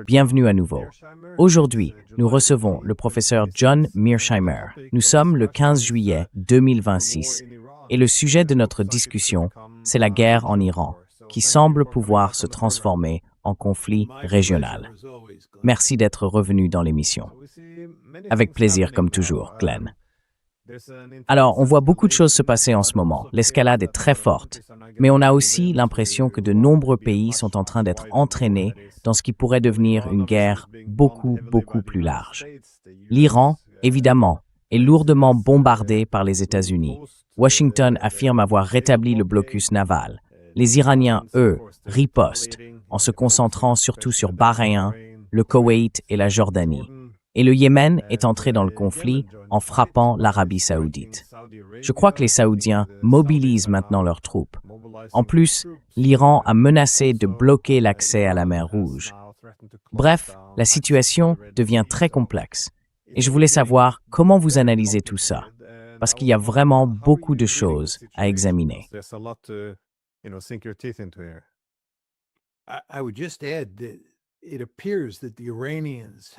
Bienvenue à nouveau. Aujourd'hui, nous recevons le professeur John Mearsheimer. Nous sommes le 15 juillet 2026 et le sujet de notre discussion, c'est la guerre en Iran, qui semble pouvoir se transformer en conflit régional. Merci d'être revenu dans l'émission. Avec plaisir comme toujours, Glenn. Alors, on voit beaucoup de choses se passer en ce moment. L'escalade est très forte, mais on a aussi l'impression que de nombreux pays sont en train d'être entraînés dans ce qui pourrait devenir une guerre beaucoup plus large. L'Iran, évidemment, est lourdement bombardé par les États-Unis. Washington affirme avoir rétabli le blocus naval. Les Iraniens, eux, ripostent en se concentrant surtout sur Bahreïn, le Koweït et la Jordanie. Et le Yémen est entré dans le conflit en frappant l'Arabie saoudite. Je crois que les Saoudiens mobilisent maintenant leurs troupes. En plus, l'Iran a menacé de bloquer l'accès à la mer Rouge. Bref, la situation devient très complexe. Et je voulais savoir comment vous analysez tout ça, parce qu'il y a vraiment beaucoup de choses à examiner.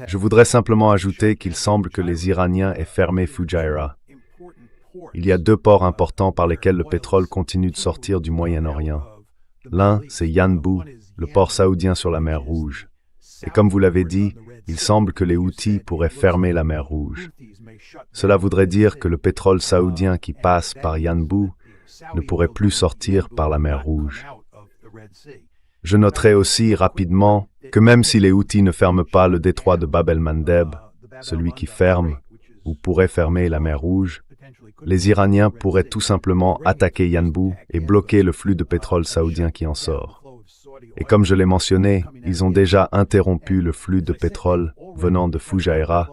Je voudrais simplement ajouter qu'il semble que les Iraniens aient fermé Fujairah. Il y a deux ports importants par lesquels le pétrole continue de sortir du Moyen-Orient. L'un, c'est Yanbu, le port saoudien sur la mer Rouge. Et comme vous l'avez dit, il semble que les Houthis pourraient fermer la mer Rouge. Cela voudrait dire que le pétrole saoudien qui passe par Yanbu ne pourrait plus sortir par la mer Rouge. Je noterai aussi rapidement que même si les Houthis ne ferment pas le détroit de Bab el-Mandeb, celui qui ferme ou pourrait fermer la mer Rouge, les Iraniens pourraient tout simplement attaquer Yanbu et bloquer le flux de pétrole saoudien qui en sort. Et comme je l'ai mentionné, ils ont déjà interrompu le flux de pétrole venant de Fujairah,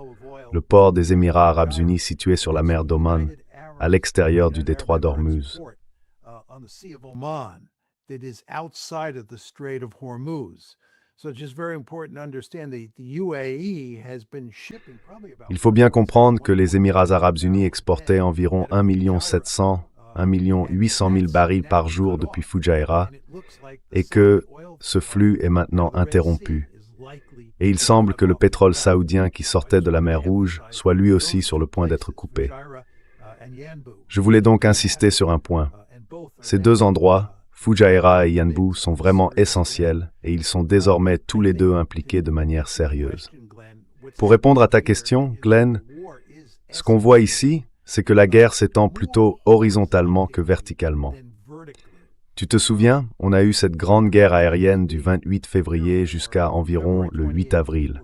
le port des Émirats arabes unis situé sur la mer d'Oman, à l'extérieur du détroit d'Ormuz. That is outside of the Strait of Hormuz. So it's just very important to understand the UAE has been shipping probably about... Il faut bien comprendre que les Émirats arabes unis exportaient environ 1 800 000 barils par jour depuis Fujairah et que ce flux est maintenant interrompu. Et il semble que le pétrole saoudien qui sortait de la mer Rouge soit lui aussi sur le point d'être coupé. Je voulais donc insister sur un point. Ces deux endroits, Fujairah et Yanbu, sont vraiment essentiels et ils sont désormais tous les deux impliqués de manière sérieuse. Pour répondre à ta question, Glenn, ce qu'on voit ici, c'est que la guerre s'étend plutôt horizontalement que verticalement. Tu te souviens, on a eu cette grande guerre aérienne du 28 février jusqu'à environ le 8 avril.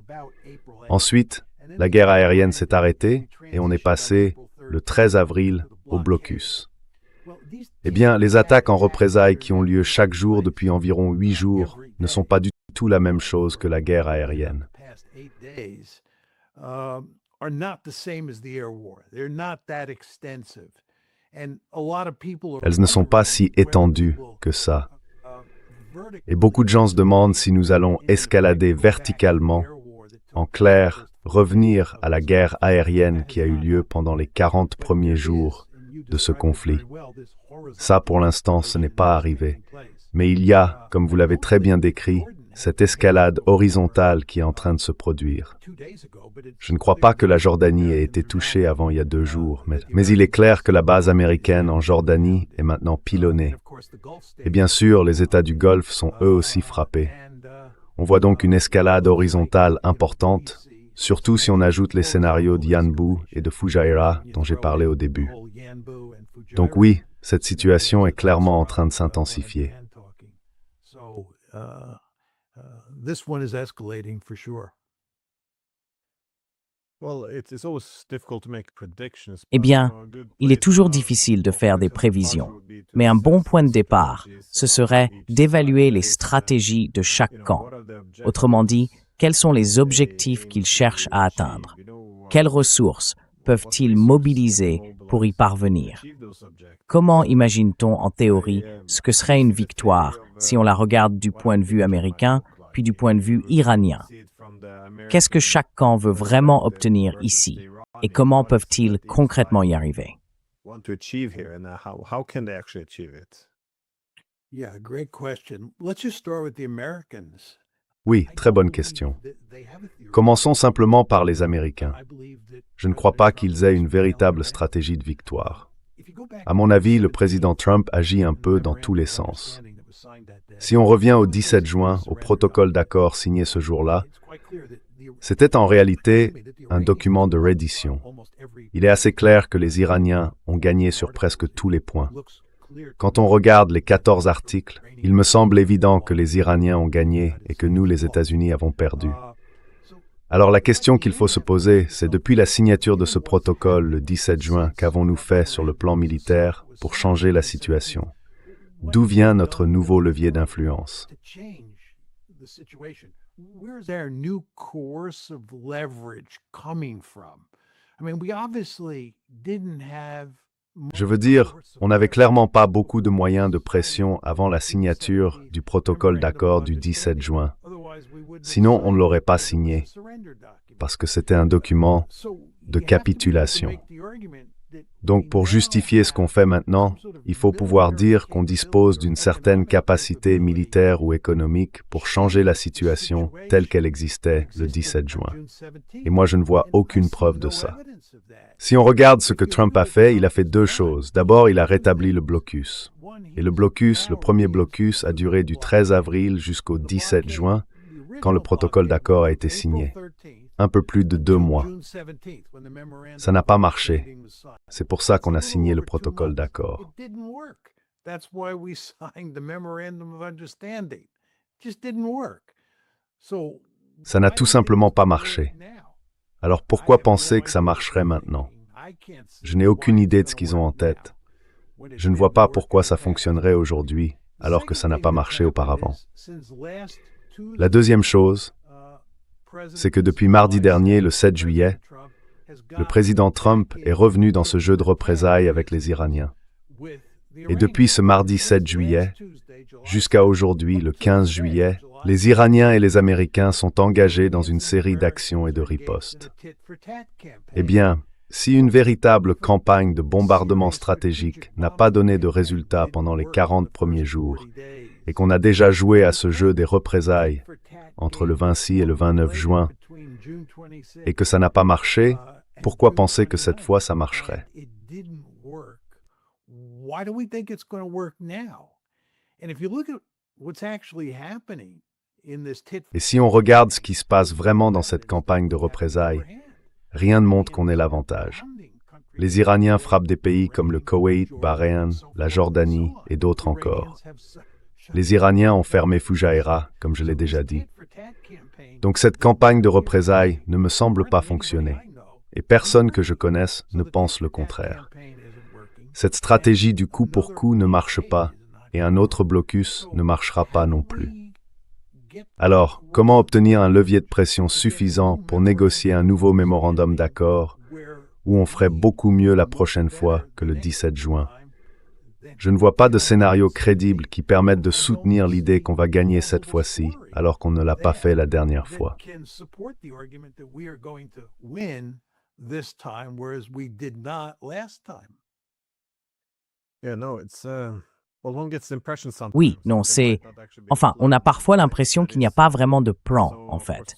Ensuite, la guerre aérienne s'est arrêtée et on est passé le 13 avril au blocus. Eh bien, les attaques en représailles qui ont lieu chaque jour depuis environ 8 jours ne sont pas du tout la même chose que la guerre aérienne. Elles ne sont pas si étendues que ça. Et beaucoup de gens se demandent si nous allons escalader verticalement, en clair, revenir à la guerre aérienne qui a eu lieu pendant les 40 premiers jours de ce conflit. Ça, pour l'instant, ce n'est pas arrivé. Mais il y a, comme vous l'avez très bien décrit, cette escalade horizontale qui est en train de se produire. Je ne crois pas que la Jordanie ait été touchée avant il y a 2 jours, mais il est clair que la base américaine en Jordanie est maintenant pilonnée. Et bien sûr, les États du Golfe sont eux aussi frappés. On voit donc une escalade horizontale importante, surtout si on ajoute les scénarios de Yanbu et de Fujairah dont j'ai parlé au début. Donc oui, cette situation est clairement en train de s'intensifier. Eh bien, il est toujours difficile de faire des prévisions, mais un bon point de départ, ce serait d'évaluer les stratégies de chaque camp. Autrement dit, quels sont les objectifs qu'ils cherchent à atteindre? Quelles ressources peuvent-ils mobiliser pour y parvenir? Comment imagine-t-on en théorie ce que serait une victoire si on la regarde du point de vue américain puis du point de vue iranien? Qu'est-ce que chaque camp veut vraiment obtenir ici et comment peuvent-ils concrètement y arriver? Yeah, great question. Let's just start with the Americans. Oui, très bonne question. Commençons simplement par les Américains. Je ne crois pas qu'ils aient une véritable stratégie de victoire. À mon avis, le président Trump agit un peu dans tous les sens. Si on revient au 17 juin, au protocole d'accord signé ce jour-là, c'était en réalité un document de reddition. Il est assez clair que les Iraniens ont gagné sur presque tous les points. Quand on regarde les 14 articles, il me semble évident que les Iraniens ont gagné et que nous, les États-Unis, avons perdu. Alors la question qu'il faut se poser, c'est depuis la signature de ce protocole le 17 juin, qu'avons-nous fait sur le plan militaire pour changer la situation? D'où vient notre nouveau levier d'influence? Where's our new coercive leverage coming from? I mean, we obviously didn't have. Je veux dire, on n'avait clairement pas beaucoup de moyens de pression avant la signature du protocole d'accord du 17 juin. Sinon, on ne l'aurait pas signé, parce que c'était un document de capitulation. Donc, pour justifier ce qu'on fait maintenant, il faut pouvoir dire qu'on dispose d'une certaine capacité militaire ou économique pour changer la situation telle qu'elle existait le 17 juin. Et moi, je ne vois aucune preuve de ça. Si on regarde ce que Trump a fait, il a fait deux choses. D'abord, il a rétabli le blocus. Et le blocus, le premier blocus, a duré du 13 avril jusqu'au 17 juin, quand le protocole d'accord a été signé. Un peu plus de 2 mois. Ça n'a pas marché. C'est pour ça qu'on a signé le protocole d'accord. Ça n'a tout simplement pas marché. Alors pourquoi penser que ça marcherait maintenant? Je n'ai aucune idée de ce qu'ils ont en tête. Je ne vois pas pourquoi ça fonctionnerait aujourd'hui, alors que ça n'a pas marché auparavant. La deuxième chose, c'est que depuis mardi dernier, le 7 juillet, le président Trump est revenu dans ce jeu de représailles avec les Iraniens. Et depuis ce mardi 7 juillet, jusqu'à aujourd'hui, le 15 juillet, les Iraniens et les Américains sont engagés dans une série d'actions et de ripostes. Eh bien, si une véritable campagne de bombardement stratégique n'a pas donné de résultats pendant les 40 premiers jours, et qu'on a déjà joué à ce jeu des représailles entre le 26 et le 29 juin, et que ça n'a pas marché, pourquoi penser que cette fois ça marcherait? Et si on regarde ce qui se passe vraiment dans cette campagne de représailles, rien ne montre qu'on ait l'avantage. Les Iraniens frappent des pays comme le Koweït, Bahreïn, la Jordanie et d'autres encore. Les Iraniens ont fermé Fujairah, comme je l'ai déjà dit. Donc cette campagne de représailles ne me semble pas fonctionner. Et personne que je connaisse ne pense le contraire. Cette stratégie du coup pour coup ne marche pas, et un autre blocus ne marchera pas non plus. Alors, comment obtenir un levier de pression suffisant pour négocier un nouveau mémorandum d'accord où on ferait beaucoup mieux la prochaine fois que le 17 juin? Je ne vois pas de scénario crédible qui permette de soutenir l'idée qu'on va gagner cette fois-ci, alors qu'on ne l'a pas fait la dernière fois. Oui, non, c'est... Enfin, on a parfois l'impression qu'il n'y a pas vraiment de plan, en fait.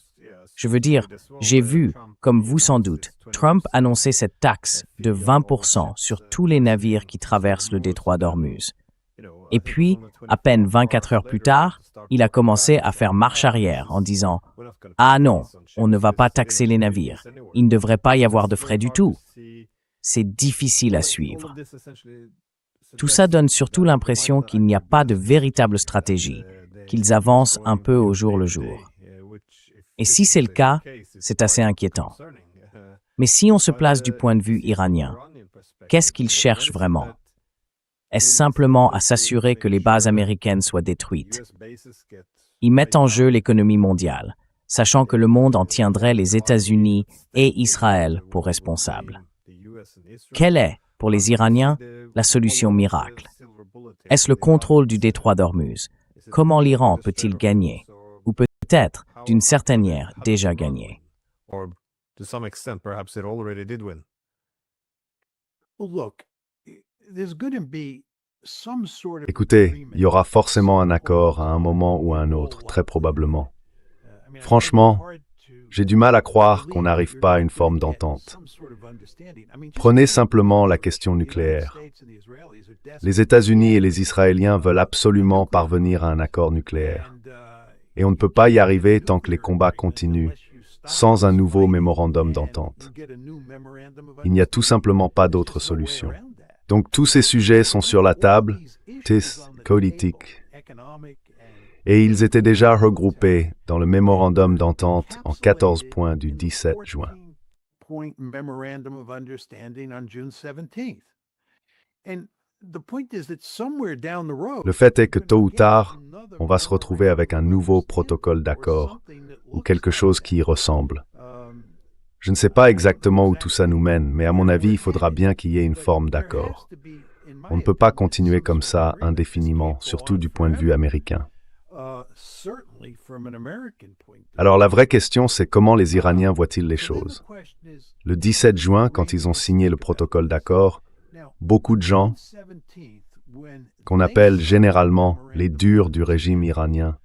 Je veux dire, j'ai vu, comme vous sans doute, Trump annoncer cette taxe de 20% sur tous les navires qui traversent le détroit d'Ormuz. Et puis, à peine 24 heures plus tard, il a commencé à faire marche arrière en disant « Ah non, on ne va pas taxer les navires. Il ne devrait pas y avoir de frais du tout. » C'est difficile à suivre. Tout ça donne surtout l'impression qu'il n'y a pas de véritable stratégie, qu'ils avancent un peu au jour le jour. Et si c'est le cas, c'est assez inquiétant. Mais si on se place du point de vue iranien, qu'est-ce qu'ils cherchent vraiment? Est-ce simplement à s'assurer que les bases américaines soient détruites? Ils mettent en jeu l'économie mondiale, sachant que le monde en tiendrait les États-Unis et Israël pour responsables. Quelle est, pour les Iraniens, la solution miracle? Est-ce le contrôle du détroit d'Ormuz? Comment l'Iran peut-il gagner? Ou peut-être, d'une certaine manière, déjà gagné? Well, look, there's going to be Écoutez, il y aura forcément un accord à un moment ou à un autre, très probablement. Franchement, j'ai du mal à croire qu'on n'arrive pas à une forme d'entente. Prenez simplement la question nucléaire. Les États-Unis et les Israéliens veulent absolument parvenir à un accord nucléaire. Et on ne peut pas y arriver tant que les combats continuent, sans un nouveau mémorandum d'entente. Il n'y a tout simplement pas d'autre solution. Donc tous ces sujets sont sur la table, politique, et ils étaient déjà regroupés dans le mémorandum d'entente en 14 points du 17 juin. Le fait est que tôt ou tard, on va se retrouver avec un nouveau protocole d'accord, ou quelque chose qui y ressemble. Je ne sais pas exactement où tout ça nous mène, mais à mon avis, il faudra bien qu'il y ait une forme d'accord. On ne peut pas continuer comme ça indéfiniment, surtout du point de vue américain. Alors la vraie question, c'est comment les Iraniens voient-ils les choses? Le 17 juin, quand ils ont signé le protocole d'accord, beaucoup de gens, qu'on appelle généralement les durs du régime iranien,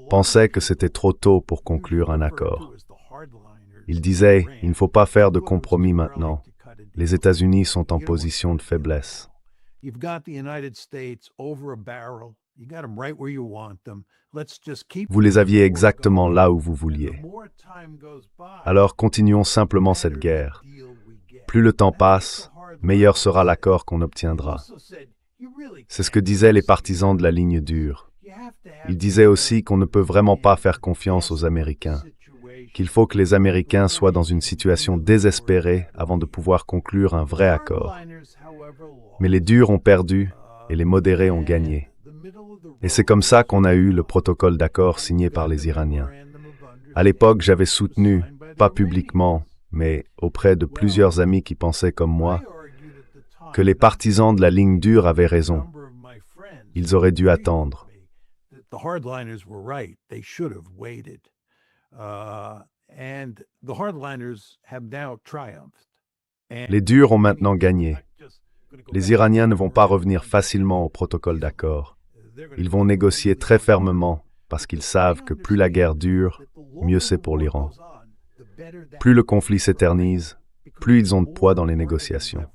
pensaient que c'était trop tôt pour conclure un accord. Ils disaient, il ne faut pas faire de compromis maintenant. Les États-Unis sont en position de faiblesse. Vous les aviez exactement là où vous vouliez. Alors continuons simplement cette guerre. Plus le temps passe, meilleur sera l'accord qu'on obtiendra. C'est ce que disaient les partisans de la ligne dure. Ils disaient aussi qu'on ne peut vraiment pas faire confiance aux Américains, qu'il faut que les Américains soient dans une situation désespérée avant de pouvoir conclure un vrai accord. Mais les durs ont perdu et les modérés ont gagné. Et c'est comme ça qu'on a eu le protocole d'accord signé par les Iraniens. À l'époque, j'avais soutenu, pas publiquement, mais auprès de plusieurs amis qui pensaient comme moi, que les partisans de la ligne dure avaient raison. Ils auraient dû attendre. Les durs ont maintenant gagné. Les Iraniens ne vont pas revenir facilement au protocole d'accord. Ils vont négocier très fermement parce qu'ils savent que plus la guerre dure, mieux c'est pour l'Iran. Plus le conflit s'éternise, plus ils ont de poids dans les négociations.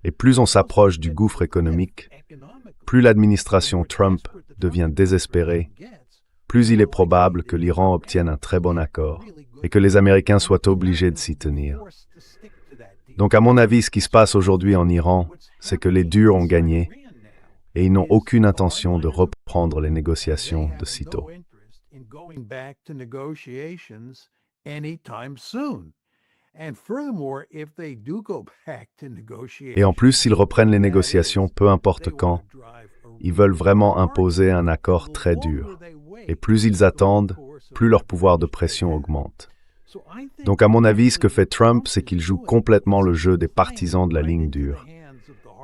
Et plus on s'approche du gouffre économique, plus l'administration Trump devient désespérée, plus il est probable que l'Iran obtienne un très bon accord et que les Américains soient obligés de s'y tenir. Donc à mon avis, ce qui se passe aujourd'hui en Iran, c'est que les durs ont gagné et ils n'ont aucune intention de reprendre les négociations de sitôt. Et en plus, s'ils reprennent les négociations, peu importe quand, ils veulent vraiment imposer un accord très dur. Et plus ils attendent, plus leur pouvoir de pression augmente. Donc à mon avis, ce que fait Trump, c'est qu'il joue complètement le jeu des partisans de la ligne dure.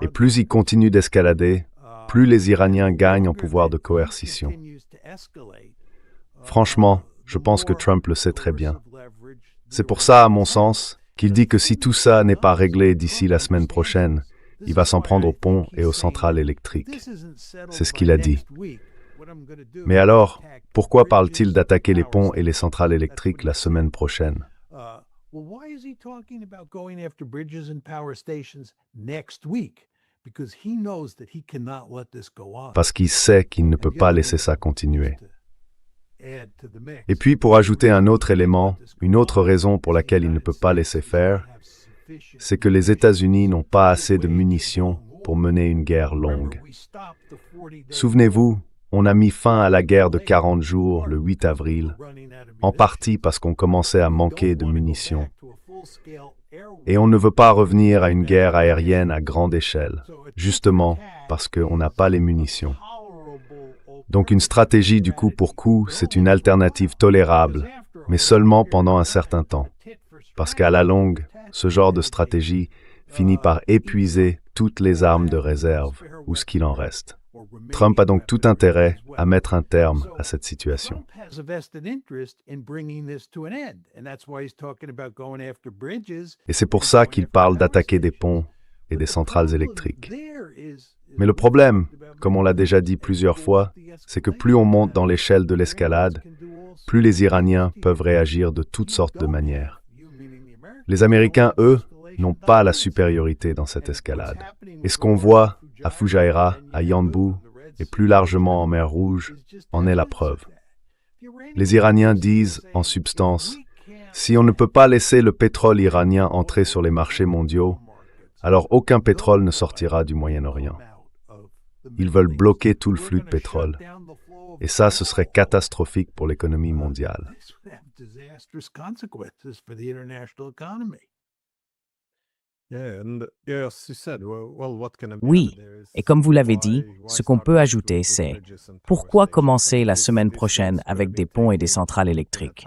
Et plus il continue d'escalader, plus les Iraniens gagnent en pouvoir de coercition. Franchement, je pense que Trump le sait très bien. C'est pour ça, à mon sens, qu'il dit que si tout ça n'est pas réglé d'ici la semaine prochaine, il va s'en prendre aux ponts et aux centrales électriques. C'est ce qu'il a dit. Mais alors, pourquoi parle-t-il d'attaquer les ponts et les centrales électriques la semaine prochaine? Parce qu'il sait qu'il ne peut pas laisser ça continuer. Et puis, pour ajouter un autre élément, une autre raison pour laquelle il ne peut pas laisser faire, c'est que les États-Unis n'ont pas assez de munitions pour mener une guerre longue. Souvenez-vous, on a mis fin à la guerre de 40 jours le 8 avril, en partie parce qu'on commençait à manquer de munitions. Et on ne veut pas revenir à une guerre aérienne à grande échelle, justement parce qu'on n'a pas les munitions. Donc une stratégie du coup pour coup, c'est une alternative tolérable, mais seulement pendant un certain temps. Parce qu'à la longue, ce genre de stratégie finit par épuiser toutes les armes de réserve, ou ce qu'il en reste. Trump a donc tout intérêt à mettre un terme à cette situation. Et c'est pour ça qu'il parle d'attaquer des ponts et des centrales électriques. Mais le problème, comme on l'a déjà dit plusieurs fois, c'est que plus on monte dans l'échelle de l'escalade, plus les Iraniens peuvent réagir de toutes sortes de manières. Les Américains, eux, n'ont pas la supériorité dans cette escalade. Et ce qu'on voit à Fujairah, à Yanbu et plus largement en mer Rouge en est la preuve. Les Iraniens disent, en substance, si on ne peut pas laisser le pétrole iranien entrer sur les marchés mondiaux, alors aucun pétrole ne sortira du Moyen-Orient. Ils veulent bloquer tout le flux de pétrole. Et ça, ce serait catastrophique pour l'économie mondiale. Oui, et comme vous l'avez dit, ce qu'on peut ajouter, c'est pourquoi commencer la semaine prochaine avec des ponts et des centrales électriques?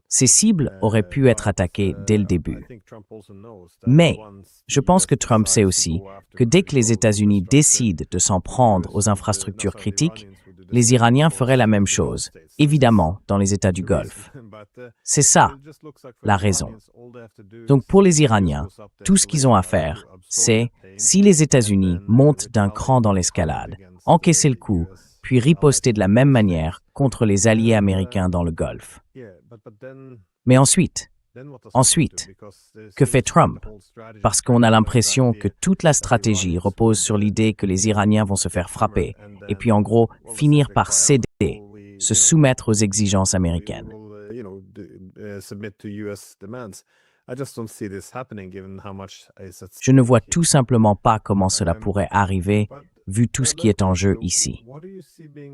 Ces cibles auraient pu être attaquées dès le début. Mais je pense que Trump sait aussi que dès que les États-Unis décident de s'en prendre aux infrastructures critiques, les Iraniens feraient la même chose, évidemment dans les États du Golfe. C'est ça, la raison. Donc pour les Iraniens, tout ce qu'ils ont à faire, c'est, si les États-Unis montent d'un cran dans l'escalade, encaisser le coup, puis riposter de la même manière contre les alliés américains dans le Golfe. Mais ensuite, que fait Trump? Parce qu'on a l'impression que toute la stratégie repose sur l'idée que les Iraniens vont se faire frapper, et puis en gros, finir par céder, se soumettre aux exigences américaines. Je ne vois tout simplement pas comment cela pourrait arriver, vu tout ce qui est en jeu ici.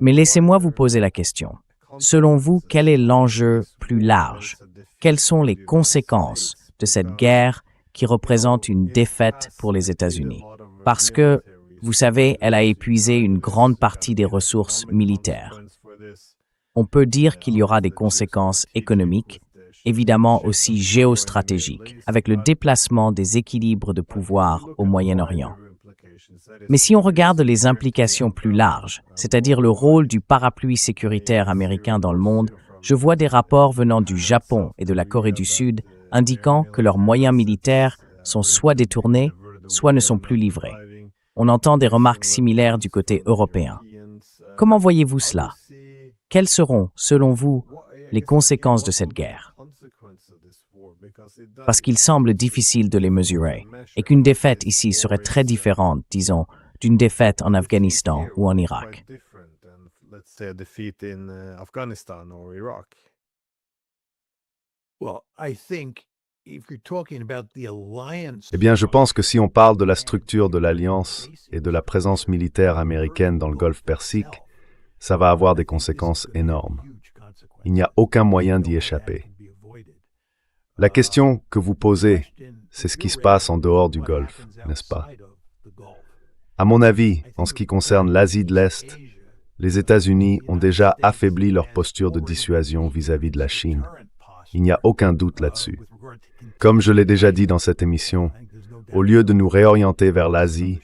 Mais laissez-moi vous poser la question. Selon vous, quel est l'enjeu plus large? Quelles sont les conséquences de cette guerre qui représente une défaite pour les États-Unis? Parce que, vous savez, elle a épuisé une grande partie des ressources militaires. On peut dire qu'il y aura des conséquences économiques, évidemment aussi géostratégiques, avec le déplacement des équilibres de pouvoir au Moyen-Orient. Mais si on regarde les implications plus larges, c'est-à-dire le rôle du parapluie sécuritaire américain dans le monde, je vois des rapports venant du Japon et de la Corée du Sud indiquant que leurs moyens militaires sont soit détournés, soit ne sont plus livrés. On entend des remarques similaires du côté européen. Comment voyez-vous cela? Quelles seront, selon vous, les conséquences de cette guerre? Parce qu'il semble difficile de les mesurer, et qu'une défaite ici serait très différente, disons, d'une défaite en Afghanistan ou en Irak. Eh bien, je pense que si on parle de la structure de l'Alliance et de la présence militaire américaine dans le Golfe Persique, ça va avoir des conséquences énormes. Il n'y a aucun moyen d'y échapper. La question que vous posez, c'est ce qui se passe en dehors du Golfe, n'est-ce pas? À mon avis, en ce qui concerne l'Asie de l'Est, les États-Unis ont déjà affaibli leur posture de dissuasion vis-à-vis de la Chine. Il n'y a aucun doute là-dessus. Comme je l'ai déjà dit dans cette émission, au lieu de nous réorienter vers l'Asie,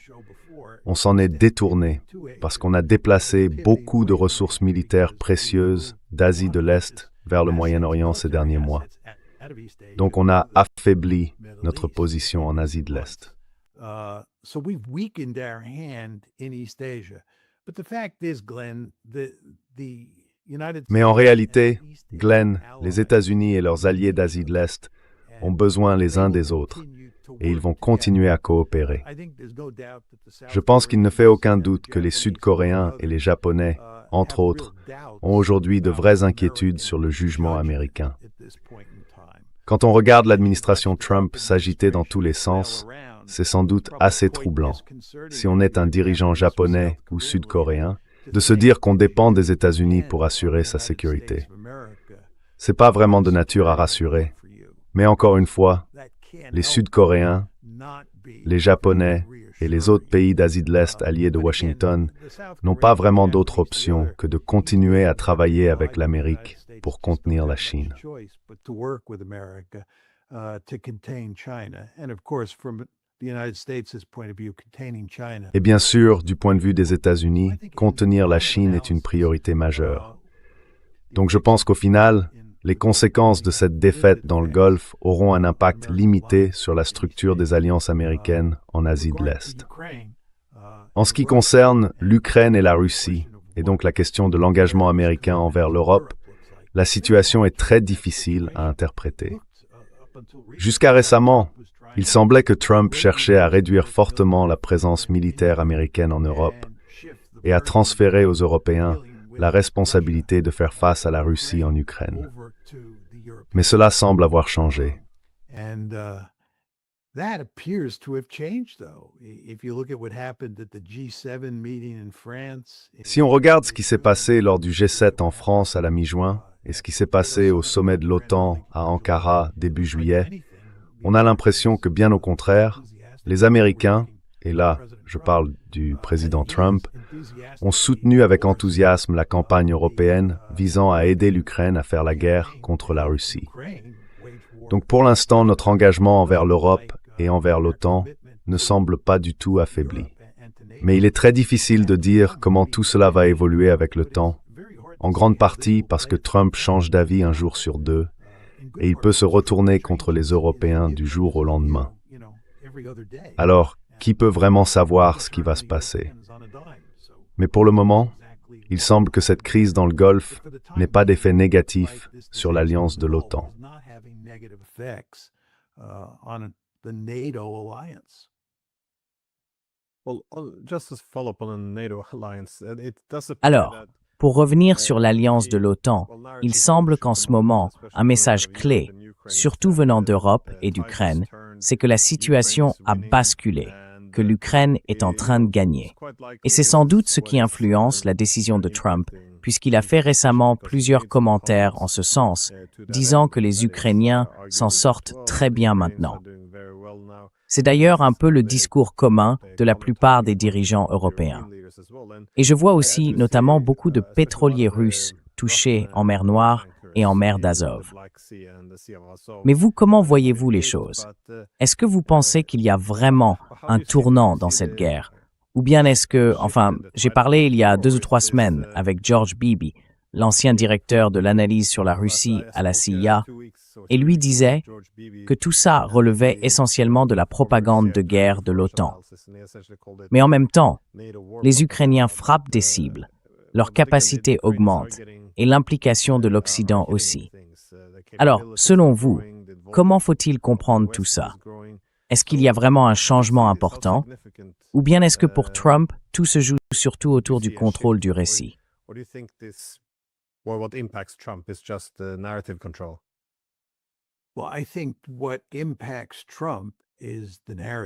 on s'en est détourné parce qu'on a déplacé beaucoup de ressources militaires précieuses d'Asie de l'Est vers le Moyen-Orient ces derniers mois. Donc on a affaibli notre position en Asie de l'Est. Mais en réalité, Glenn, les États-Unis et leurs alliés d'Asie de l'Est ont besoin les uns des autres et ils vont continuer à coopérer. Je pense qu'il ne fait aucun doute que les Sud-Coréens et les Japonais, entre autres, ont aujourd'hui de vraies inquiétudes sur le jugement américain. Quand on regarde l'administration Trump s'agiter dans tous les sens, c'est sans doute assez troublant, si on est un dirigeant japonais ou sud-coréen, de se dire qu'on dépend des États-Unis pour assurer sa sécurité. C'est pas vraiment de nature à rassurer, mais encore une fois, les Sud-Coréens, les Japonais et les autres pays d'Asie de l'Est alliés de Washington n'ont pas vraiment d'autre option que de continuer à travailler avec l'Amérique pour contenir la Chine. Et bien sûr, du point de vue des États-Unis, contenir la Chine est une priorité majeure. Donc je pense qu'au final, les conséquences de cette défaite dans le Golfe auront un impact limité sur la structure des alliances américaines en Asie de l'Est. En ce qui concerne l'Ukraine et la Russie, et donc la question de l'engagement américain envers l'Europe, la situation est très difficile à interpréter. Jusqu'à récemment, il semblait que Trump cherchait à réduire fortement la présence militaire américaine en Europe et à transférer aux Européens la responsabilité de faire face à la Russie en Ukraine. Mais cela semble avoir changé. That appears to have changed, though. If you look at what happened at the G7 meeting in France. Si on regarde ce qui s'est passé lors du G7 en France à la mi-juin et ce qui s'est passé au sommet de l'OTAN à Ankara début juillet, on a l'impression que bien au contraire, les Américains, et là je parle du président Trump, ont soutenu avec enthousiasme la campagne européenne visant à aider l'Ukraine à faire la guerre contre la Russie. Donc pour l'instant, notre engagement envers l'Europe et envers l'OTAN ne semble pas du tout affaibli. Mais il est très difficile de dire comment tout cela va évoluer avec le temps, en grande partie parce que Trump change d'avis un jour sur deux, et il peut se retourner contre les Européens du jour au lendemain. Alors, qui peut vraiment savoir ce qui va se passer? Mais pour le moment, il semble que cette crise dans le Golfe n'ait pas d'effet négatif sur l'alliance de l'OTAN. The NATO alliance. Alors, pour revenir sur l'alliance de l'OTAN, il semble qu'en ce moment, un message clé, surtout venant d'Europe et d'Ukraine, c'est que la situation a basculé, que l'Ukraine est en train de gagner. Et c'est sans doute ce qui influence la décision de Trump, puisqu'il a fait récemment plusieurs commentaires en ce sens, disant que les Ukrainiens s'en sortent très bien maintenant. C'est d'ailleurs un peu le discours commun de la plupart des dirigeants européens. Et je vois aussi notamment beaucoup de pétroliers russes touchés en mer Noire et en mer d'Azov. Mais vous, comment voyez-vous les choses? Est-ce que vous pensez qu'il y a vraiment un tournant dans cette guerre? Ou bien est-ce que, j'ai parlé il y a 2 ou 3 semaines avec George Beebe, l'ancien directeur de l'analyse sur la Russie à la CIA, et lui disait que tout ça relevait essentiellement de la propagande de guerre de l'OTAN. Mais en même temps, les Ukrainiens frappent des cibles, leur capacité augmente, et l'implication de l'Occident aussi. Alors, selon vous, comment faut-il comprendre tout ça? Est-ce qu'il y a vraiment un changement important? Ou bien est-ce que pour Trump, tout se joue surtout autour du contrôle du récit?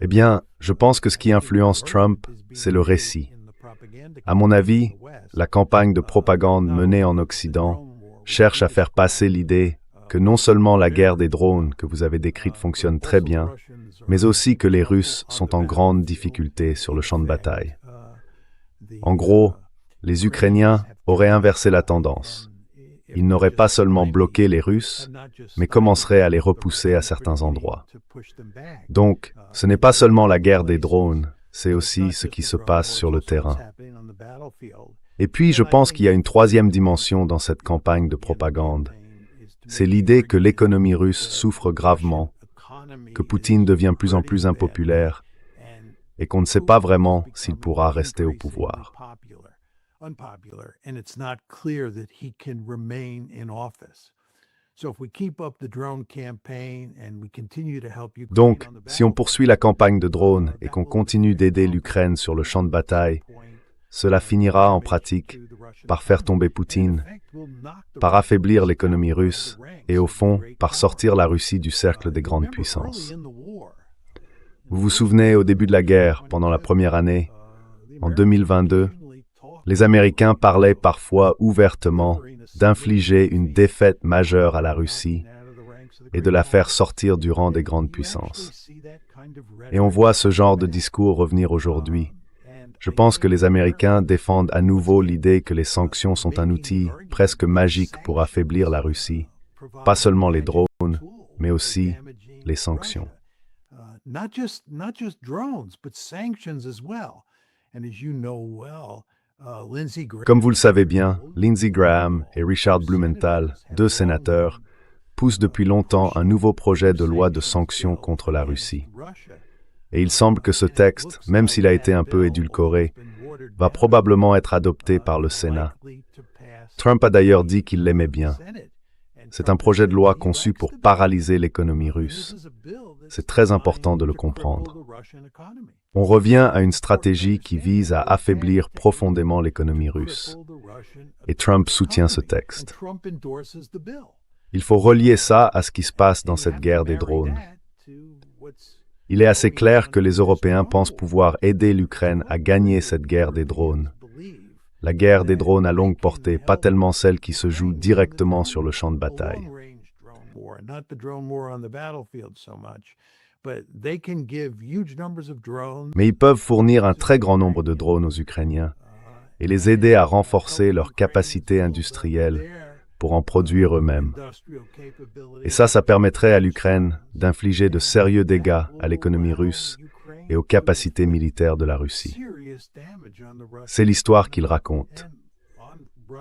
Eh bien, je pense que ce qui influence Trump, c'est le récit. À mon avis, la campagne de propagande menée en Occident cherche à faire passer l'idée que non seulement la guerre des drones que vous avez décrite fonctionne très bien, mais aussi que les Russes sont en grande difficulté sur le champ de bataille. En gros, les Ukrainiens auraient inversé la tendance. Ils n'auraient pas seulement bloqué les Russes, mais commenceraient à les repousser à certains endroits. Donc, ce n'est pas seulement la guerre des drones, c'est aussi ce qui se passe sur le terrain. Et puis, je pense qu'il y a une troisième dimension dans cette campagne de propagande. C'est l'idée que l'économie russe souffre gravement, que Poutine devient plus en plus impopulaire et qu'on ne sait pas vraiment s'il pourra rester au pouvoir. Donc, si on poursuit la campagne de drones et qu'on continue d'aider l'Ukraine sur le champ de bataille, cela finira en pratique par faire tomber Poutine, par affaiblir l'économie russe et au fond, par sortir la Russie du cercle des grandes puissances. Vous vous souvenez, au début de la guerre, pendant la première année, en 2022, les Américains parlaient parfois ouvertement d'infliger une défaite majeure à la Russie et de la faire sortir du rang des grandes puissances. Et on voit ce genre de discours revenir aujourd'hui. Je pense que les Américains défendent à nouveau l'idée que les sanctions sont un outil presque magique pour affaiblir la Russie, pas seulement les drones, mais aussi les sanctions. Comme vous le savez bien, Lindsey Graham et Richard Blumenthal, 2 sénateurs, pousse depuis longtemps un nouveau projet de loi de sanctions contre la Russie. Et il semble que ce texte, même s'il a été un peu édulcoré, va probablement être adopté par le Sénat. Trump a d'ailleurs dit qu'il l'aimait bien. C'est un projet de loi conçu pour paralyser l'économie russe. C'est très important de le comprendre. On revient à une stratégie qui vise à affaiblir profondément l'économie russe. Et Trump soutient ce texte. Il faut relier ça à ce qui se passe dans cette guerre des drones. Il est assez clair que les Européens pensent pouvoir aider l'Ukraine à gagner cette guerre des drones. La guerre des drones à longue portée, pas tellement celle qui se joue directement sur le champ de bataille. Mais ils peuvent fournir un très grand nombre de drones aux Ukrainiens et les aider à renforcer leur capacité industrielle pour en produire eux-mêmes. Et ça permettrait à l'Ukraine d'infliger de sérieux dégâts à l'économie russe et aux capacités militaires de la Russie. C'est l'histoire qu'il raconte.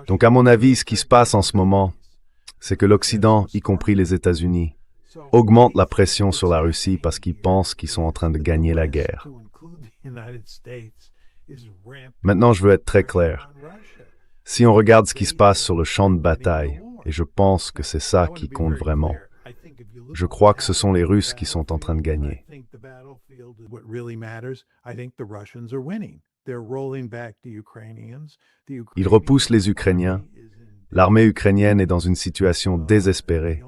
Donc à mon avis, ce qui se passe en ce moment, c'est que l'Occident, y compris les États-Unis, augmente la pression sur la Russie parce qu'ils pensent qu'ils sont en train de gagner la guerre. Maintenant, je veux être très clair. Si on regarde ce qui se passe sur le champ de bataille, et je pense que c'est ça qui compte vraiment, je crois que ce sont les Russes qui sont en train de gagner. Ils repoussent les Ukrainiens. L'armée ukrainienne est dans une situation désespérée.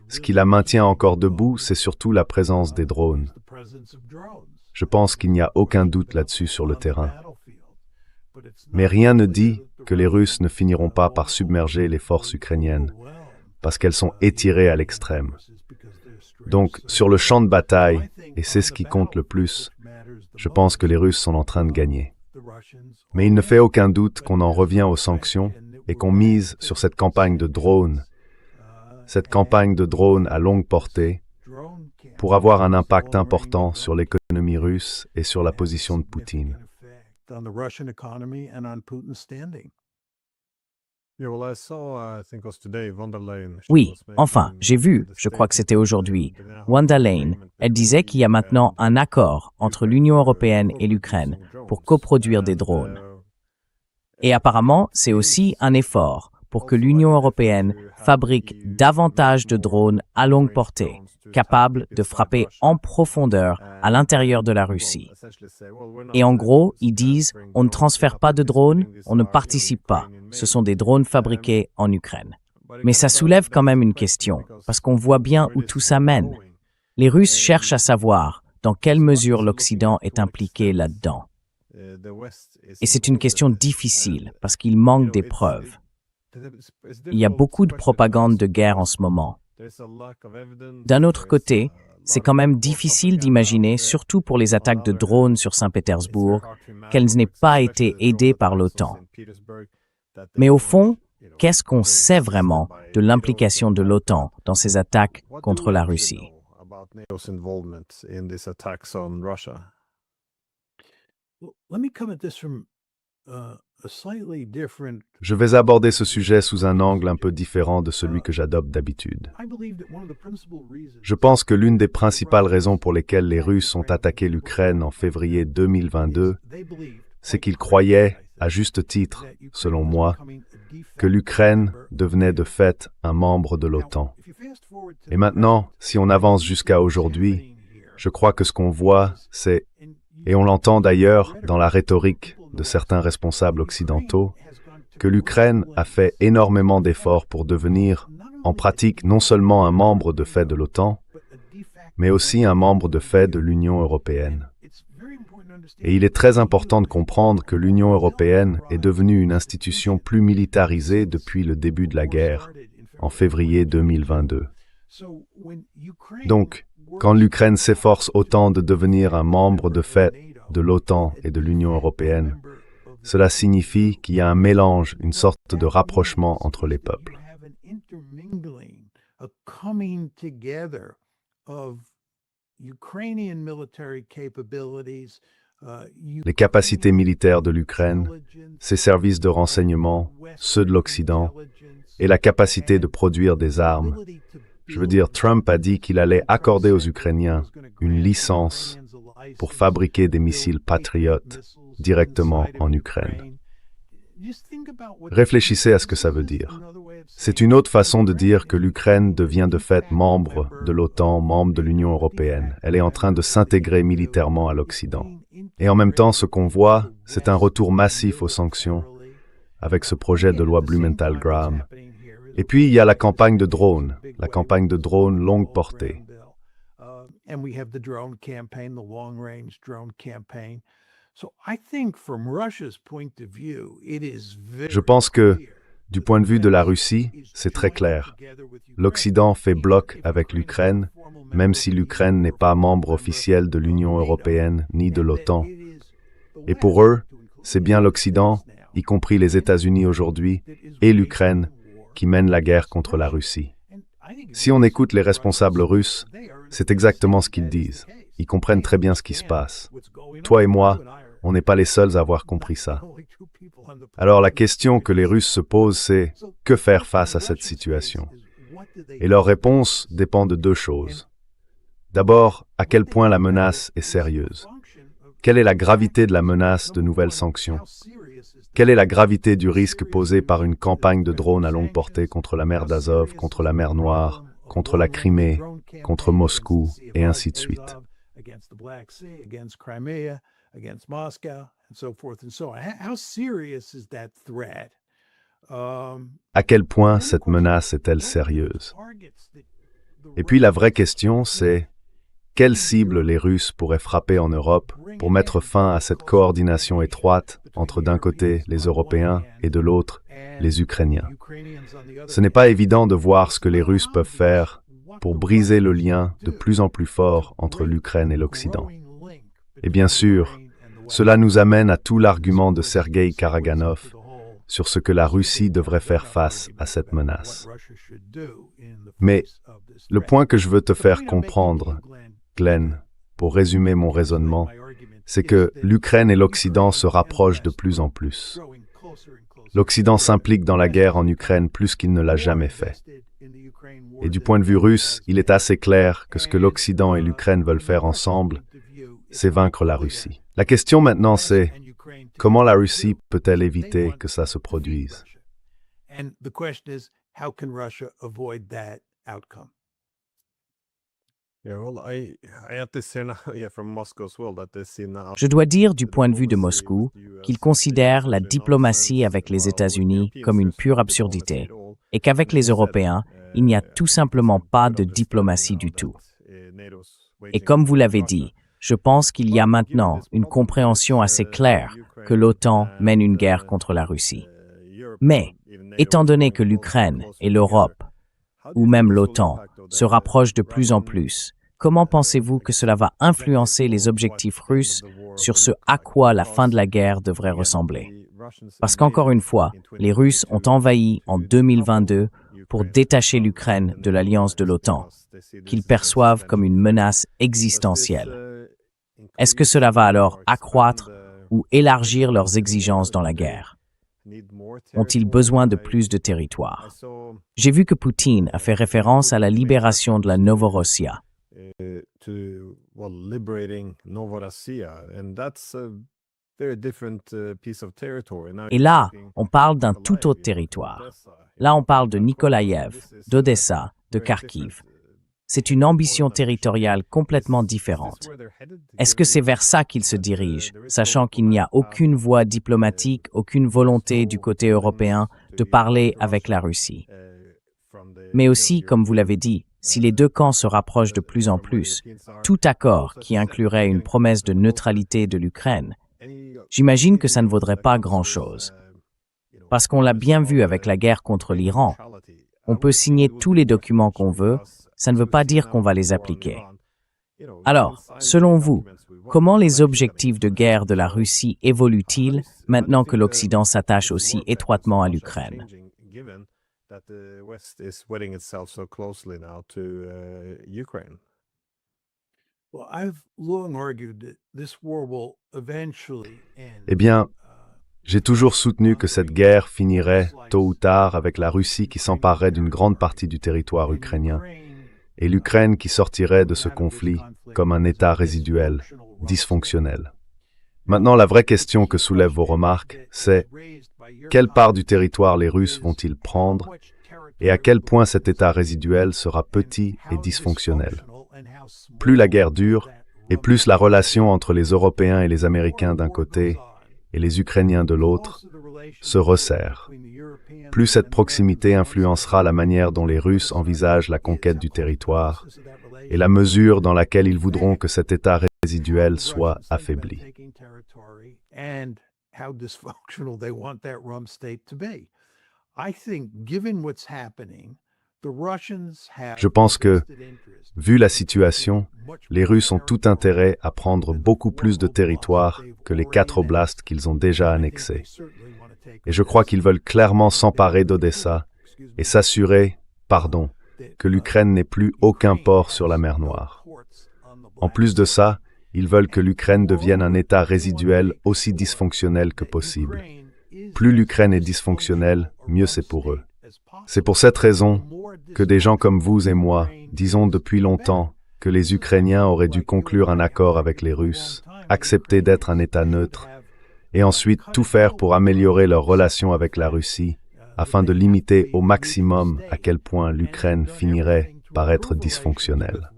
Ce qui la maintient encore debout, c'est surtout la présence des drones. Je pense qu'il n'y a aucun doute là-dessus sur le terrain. Mais rien ne dit que les Russes ne finiront pas par submerger les forces ukrainiennes, parce qu'elles sont étirées à l'extrême. Donc, sur le champ de bataille, et c'est ce qui compte le plus, je pense que les Russes sont en train de gagner. Mais il ne fait aucun doute qu'on en revient aux sanctions et qu'on mise sur cette campagne de drones à longue portée, pour avoir un impact important sur l'économie russe et sur la position de Poutine. Oui, enfin, j'ai vu, je crois que c'était aujourd'hui, von der Leyen, elle disait qu'il y a maintenant un accord entre l'Union européenne et l'Ukraine pour coproduire des drones. Et apparemment, c'est aussi un effort pour que l'Union européenne fabrique davantage de drones à longue portée, capables de frapper en profondeur à l'intérieur de la Russie. Et en gros, ils disent, on ne transfère pas de drones, on ne participe pas. Ce sont des drones fabriqués en Ukraine. Mais ça soulève quand même une question, parce qu'on voit bien où tout ça mène. Les Russes cherchent à savoir dans quelle mesure l'Occident est impliqué là-dedans. Et c'est une question difficile, parce qu'il manque des preuves. Il y a beaucoup de propagande de guerre en ce moment. D'un autre côté, c'est quand même difficile d'imaginer, surtout pour les attaques de drones sur Saint-Pétersbourg, qu'elles n'aient pas été aidées par l'OTAN. Mais au fond, qu'est-ce qu'on sait vraiment de l'implication de l'OTAN dans ces attaques contre la Russie? Je vais aborder ce sujet sous un angle un peu différent de celui que j'adopte d'habitude. Je pense que l'une des principales raisons pour lesquelles les Russes ont attaqué l'Ukraine en février 2022, c'est qu'ils croyaient, à juste titre, selon moi, que l'Ukraine devenait de fait un membre de l'OTAN. Et maintenant, si on avance jusqu'à aujourd'hui, je crois que ce qu'on voit, c'est, et on l'entend d'ailleurs dans la rhétorique de certains responsables occidentaux, que l'Ukraine a fait énormément d'efforts pour devenir, en pratique, non seulement un membre de fait de l'OTAN, mais aussi un membre de fait de l'Union européenne. Et il est très important de comprendre que l'Union européenne est devenue une institution plus militarisée depuis le début de la guerre, en février 2022. Donc, quand l'Ukraine s'efforce autant de devenir un membre de fait de l'OTAN et de l'Union européenne, cela signifie qu'il y a un mélange, une sorte de rapprochement entre les peuples. Les capacités militaires de l'Ukraine, ses services de renseignement, ceux de l'Occident, et la capacité de produire des armes, Je veux dire, Trump a dit qu'il allait accorder aux Ukrainiens une licence pour fabriquer des missiles patriotes directement en Ukraine. Réfléchissez à ce que ça veut dire. C'est une autre façon de dire que l'Ukraine devient de fait membre de l'OTAN, membre de l'Union européenne. Elle est en train de s'intégrer militairement à l'Occident. Et en même temps, ce qu'on voit, c'est un retour massif aux sanctions avec ce projet de loi Blumenthal-Graham. Et puis, il y a la campagne de drones longue portée. Je pense que, du point de vue de la Russie, c'est très clair. L'Occident fait bloc avec l'Ukraine, même si l'Ukraine n'est pas membre officiel de l'Union européenne ni de l'OTAN. Et pour eux, c'est bien l'Occident, y compris les États-Unis aujourd'hui, et l'Ukraine, qui mènent la guerre contre la Russie. Si on écoute les responsables russes, c'est exactement ce qu'ils disent. Ils comprennent très bien ce qui se passe. Toi et moi, on n'est pas les seuls à avoir compris ça. Alors la question que les Russes se posent, c'est « Que faire face à cette situation ?» Et leur réponse dépend de deux choses. D'abord, à quel point la menace est sérieuse. Quelle est la gravité de la menace de nouvelles sanctions? Quelle est la gravité du risque posé par une campagne de drones à longue portée contre la mer d'Azov, contre la mer Noire, contre la Crimée, contre Moscou, et ainsi de suite? À quel point cette menace est-elle sérieuse? Et puis la vraie question, c'est quelles cibles les Russes pourraient frapper en Europe pour mettre fin à cette coordination étroite entre d'un côté les Européens et de l'autre les Ukrainiens? Ce n'est pas évident de voir ce que les Russes peuvent faire pour briser le lien de plus en plus fort entre l'Ukraine et l'Occident. Et bien sûr, cela nous amène à tout l'argument de Sergueï Karaganov sur ce que la Russie devrait faire face à cette menace. Mais le point que je veux te faire comprendre, Glenn, pour résumer mon raisonnement, c'est que l'Ukraine et l'Occident se rapprochent de plus en plus. L'Occident s'implique dans la guerre en Ukraine plus qu'il ne l'a jamais fait. Et du point de vue russe, il est assez clair que ce que l'Occident et l'Ukraine veulent faire ensemble, c'est vaincre la Russie. La question maintenant, c'est comment la Russie peut-elle éviter que ça se produise? Je dois dire du point de vue de Moscou qu'ils considèrent la diplomatie avec les États-Unis comme une pure absurdité et qu'avec les Européens, il n'y a tout simplement pas de diplomatie du tout. Et comme vous l'avez dit, je pense qu'il y a maintenant une compréhension assez claire que l'OTAN mène une guerre contre la Russie. Mais, étant donné que l'Ukraine et l'Europe, ou même l'OTAN, se rapprochent de plus en plus, comment pensez-vous que cela va influencer les objectifs russes sur ce à quoi la fin de la guerre devrait ressembler? Parce qu'encore une fois, les Russes ont envahi en 2022 pour détacher l'Ukraine de l'alliance de l'OTAN, qu'ils perçoivent comme une menace existentielle. Est-ce que cela va alors accroître ou élargir leurs exigences dans la guerre? Ont-ils besoin de plus de territoire? J'ai vu que Poutine a fait référence à la libération de la Novorossia. Et là, on parle d'un tout autre territoire. Là, on parle de Nikolaïev, d'Odessa, de Kharkiv. C'est une ambition territoriale complètement différente. Est-ce que c'est vers ça qu'ils se dirigent, sachant qu'il n'y a aucune voie diplomatique, aucune volonté du côté européen de parler avec la Russie? Mais aussi, comme vous l'avez dit, si les deux camps se rapprochent de plus en plus, tout accord qui inclurait une promesse de neutralité de l'Ukraine, j'imagine que ça ne vaudrait pas grand-chose. Parce qu'on l'a bien vu avec la guerre contre l'Iran, on peut signer tous les documents qu'on veut, ça ne veut pas dire qu'on va les appliquer. Alors, selon vous, comment les objectifs de guerre de la Russie évoluent-ils maintenant que l'Occident s'attache aussi étroitement à l'Ukraine? Eh bien, j'ai toujours soutenu que cette guerre finirait, tôt ou tard, avec la Russie qui s'emparerait d'une grande partie du territoire ukrainien et l'Ukraine qui sortirait de ce conflit comme un État résiduel, dysfonctionnel. Maintenant, la vraie question que soulèvent vos remarques, c'est quelle part du territoire les Russes vont-ils prendre et à quel point cet État résiduel sera petit et dysfonctionnel. Plus la guerre dure, et plus la relation entre les Européens et les Américains d'un côté et les Ukrainiens de l'autre se resserre. Plus cette proximité influencera la manière dont les Russes envisagent la conquête du territoire et la mesure dans laquelle ils voudront que cet État résiduel soit affaibli. Je pense que, vu la situation, les Russes ont tout intérêt à prendre beaucoup plus de territoire que les 4 oblasts qu'ils ont déjà annexés. Et je crois qu'ils veulent clairement s'emparer d'Odessa et s'assurer, que l'Ukraine n'ait plus aucun port sur la mer Noire. En plus de ça, ils veulent que l'Ukraine devienne un État résiduel aussi dysfonctionnel que possible. Plus l'Ukraine est dysfonctionnelle, mieux c'est pour eux. C'est pour cette raison que des gens comme vous et moi disons depuis longtemps que les Ukrainiens auraient dû conclure un accord avec les Russes, accepter d'être un État neutre, et ensuite tout faire pour améliorer leurs relations avec la Russie, afin de limiter au maximum à quel point l'Ukraine finirait par être dysfonctionnelle.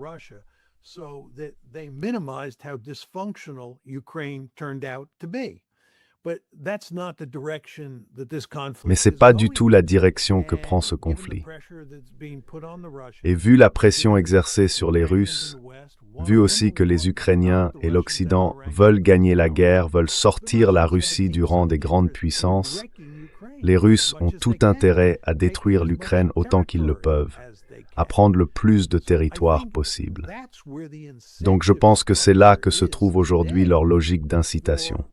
Mais ce n'est pas du tout la direction que prend ce conflit. Et vu la pression exercée sur les Russes, vu aussi que les Ukrainiens et l'Occident veulent gagner la guerre, veulent sortir la Russie du rang des grandes puissances, les Russes ont tout intérêt à détruire l'Ukraine autant qu'ils le peuvent, à prendre le plus de territoire possible. Donc je pense que c'est là que se trouve aujourd'hui leur logique d'incitation.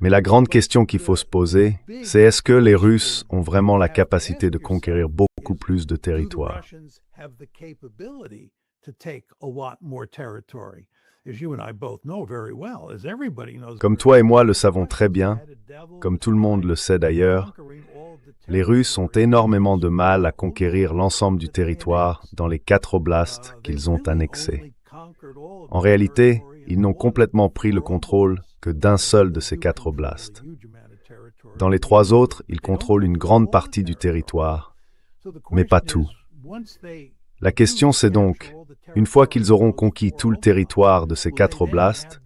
Mais la grande question qu'il faut se poser, c'est est-ce que les Russes ont vraiment la capacité de conquérir beaucoup plus de territoire? Comme toi et moi le savons très bien, comme tout le monde le sait d'ailleurs, les Russes ont énormément de mal à conquérir l'ensemble du territoire dans les 4 oblasts qu'ils ont annexés. En réalité, ils n'ont complètement pris le contrôle que d'un seul de ces 4 oblasts. Dans les 3 autres, ils contrôlent une grande partie du territoire, mais pas tout. La question c'est donc, une fois qu'ils auront conquis tout le territoire de ces 4 oblasts,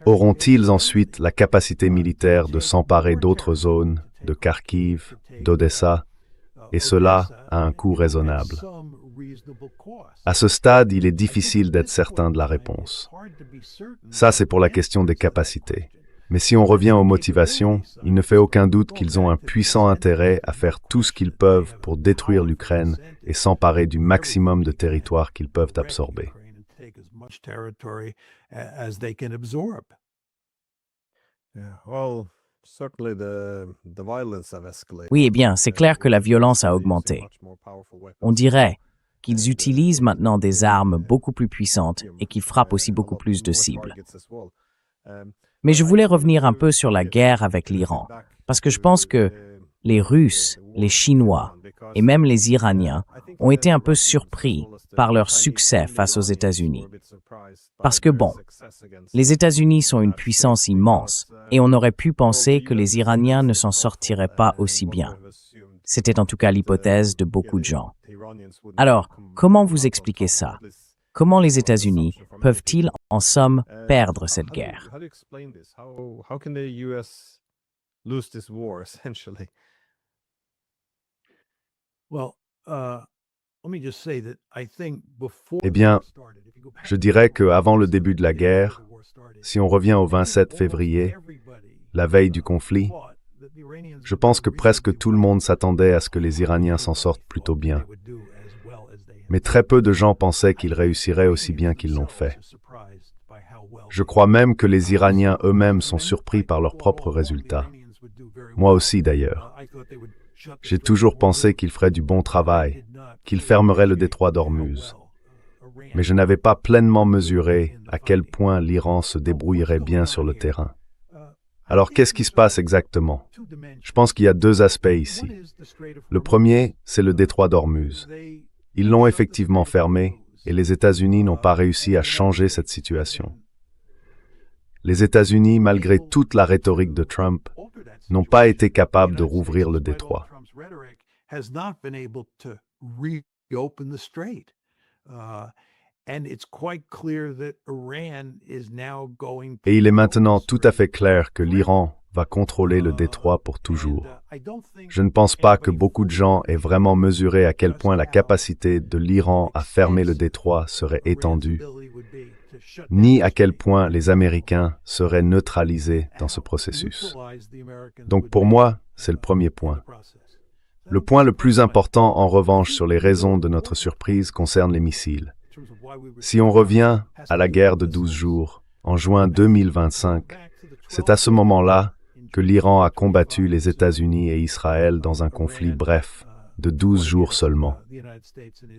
auront-ils ensuite la capacité militaire de s'emparer d'autres zones, de Kharkiv, d'Odessa, et cela à un coût raisonnable? À ce stade, il est difficile d'être certain de la réponse. Ça, c'est pour la question des capacités. Mais si on revient aux motivations, il ne fait aucun doute qu'ils ont un puissant intérêt à faire tout ce qu'ils peuvent pour détruire l'Ukraine et s'emparer du maximum de territoire qu'ils peuvent absorber. Oui, eh bien, c'est clair que la violence a augmenté. On dirait qu'ils utilisent maintenant des armes beaucoup plus puissantes et qu'ils frappent aussi beaucoup plus de cibles. Mais je voulais revenir un peu sur la guerre avec l'Iran, parce que je pense que les Russes, les Chinois et même les Iraniens ont été un peu surpris par leur succès face aux États-Unis. Parce que bon, les États-Unis sont une puissance immense et on aurait pu penser que les Iraniens ne s'en sortiraient pas aussi bien. C'était en tout cas l'hypothèse de beaucoup de gens. Alors, comment vous expliquez ça? Comment les États-Unis peuvent-ils, en somme, perdre cette guerre? Eh bien, je dirais qu'avant le début de la guerre, si on revient au 27 février, la veille du conflit, je pense que presque tout le monde s'attendait à ce que les Iraniens s'en sortent plutôt bien. Mais très peu de gens pensaient qu'ils réussiraient aussi bien qu'ils l'ont fait. Je crois même que les Iraniens eux-mêmes sont surpris par leurs propres résultats. Moi aussi d'ailleurs. J'ai toujours pensé qu'ils feraient du bon travail, qu'ils fermeraient le détroit d'Ormuz. Mais je n'avais pas pleinement mesuré à quel point l'Iran se débrouillerait bien sur le terrain. Alors qu'est-ce qui se passe exactement? Je pense qu'il y a 2 aspects ici. Le premier, c'est le détroit d'Ormuz. Ils l'ont effectivement fermé et les États-Unis n'ont pas réussi à changer cette situation. Les États-Unis, malgré toute la rhétorique de Trump, n'ont pas été capables de rouvrir le détroit. Et il est maintenant tout à fait clair que l'Iran va contrôler le détroit pour toujours. Je ne pense pas que beaucoup de gens aient vraiment mesuré à quel point la capacité de l'Iran à fermer le détroit serait étendue, ni à quel point les Américains seraient neutralisés dans ce processus. Donc pour moi, c'est le premier point. Le point le plus important, en revanche, sur les raisons de notre surprise concerne les missiles. Si on revient à la guerre de 12 jours, en juin 2025, c'est à ce moment-là que l'Iran a combattu les États-Unis et Israël dans un conflit bref, de 12 jours seulement.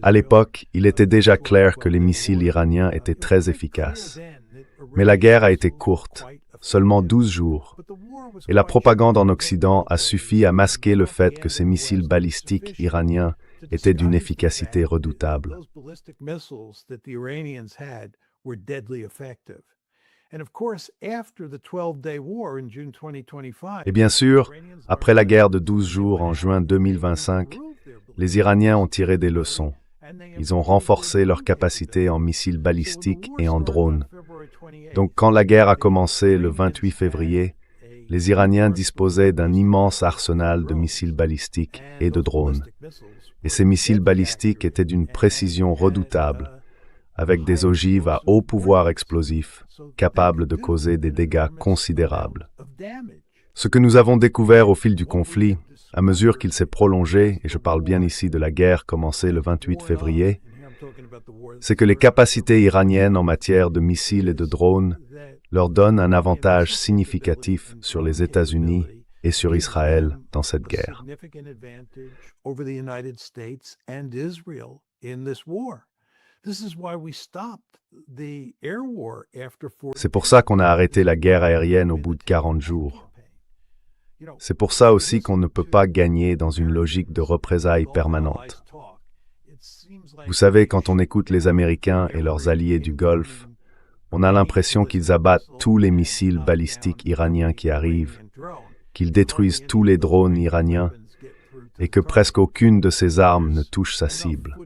À l'époque, il était déjà clair que les missiles iraniens étaient très efficaces. Mais la guerre a été courte, seulement 12 jours, et la propagande en Occident a suffi à masquer le fait que ces missiles balistiques iraniens étaient d'une efficacité redoutable. Et bien sûr, après la guerre de 12 jours en juin 2025, les Iraniens ont tiré des leçons. Ils ont renforcé leurs capacités en missiles balistiques et en drones. Donc quand la guerre a commencé le 28 février, les Iraniens disposaient d'un immense arsenal de missiles balistiques et de drones. Et ces missiles balistiques étaient d'une précision redoutable, avec des ogives à haut pouvoir explosif, capables de causer des dégâts considérables. Ce que nous avons découvert au fil du conflit, à mesure qu'il s'est prolongé, et je parle bien ici de la guerre commencée le 28 février, c'est que les capacités iraniennes en matière de missiles et de drones leur donnent un avantage significatif sur les États-Unis et sur Israël dans cette guerre. C'est pour ça qu'on a arrêté la guerre aérienne au bout de 40 jours. C'est pour ça aussi qu'on ne peut pas gagner dans une logique de représailles permanente. Vous savez, quand on écoute les Américains et leurs alliés du Golfe, on a l'impression qu'ils abattent tous les missiles balistiques iraniens qui arrivent, qu'ils détruisent tous les drones iraniens et que presque aucune de ces armes ne touche sa cible.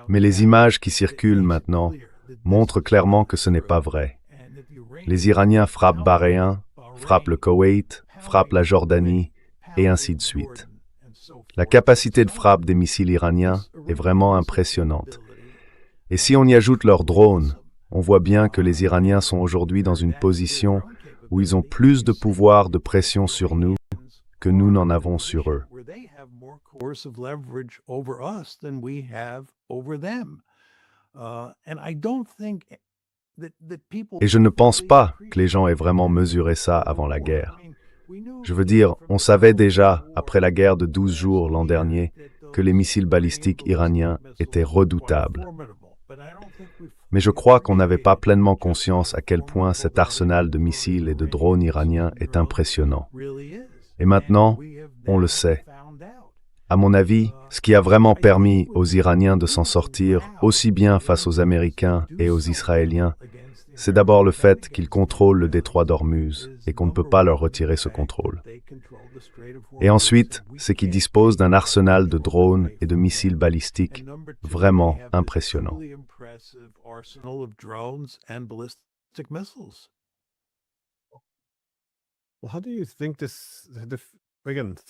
Mais les images qui circulent maintenant montrent clairement que ce n'est pas vrai. Les Iraniens frappent Bahreïn, frappent le Koweït, frappent la Jordanie, et ainsi de suite. La capacité de frappe des missiles iraniens est vraiment impressionnante. Et si on y ajoute leurs drones, on voit bien que les Iraniens sont aujourd'hui dans une position où ils ont plus de pouvoir de pression sur nous que nous n'en avons sur eux. Et je ne pense pas que les gens aient vraiment mesuré ça avant la guerre. Je veux dire, on savait déjà, après la guerre de 12 jours l'an dernier, que les missiles balistiques iraniens étaient redoutables. Mais je crois qu'on n'avait pas pleinement conscience à quel point cet arsenal de missiles et de drones iraniens est impressionnant. Et maintenant, on le sait. À mon avis, ce qui a vraiment permis aux Iraniens de s'en sortir aussi bien face aux Américains et aux Israéliens, c'est d'abord le fait qu'ils contrôlent le détroit d'Ormuz et qu'on ne peut pas leur retirer ce contrôle. Et ensuite, c'est qu'ils disposent d'un arsenal de drones et de missiles balistiques vraiment impressionnant.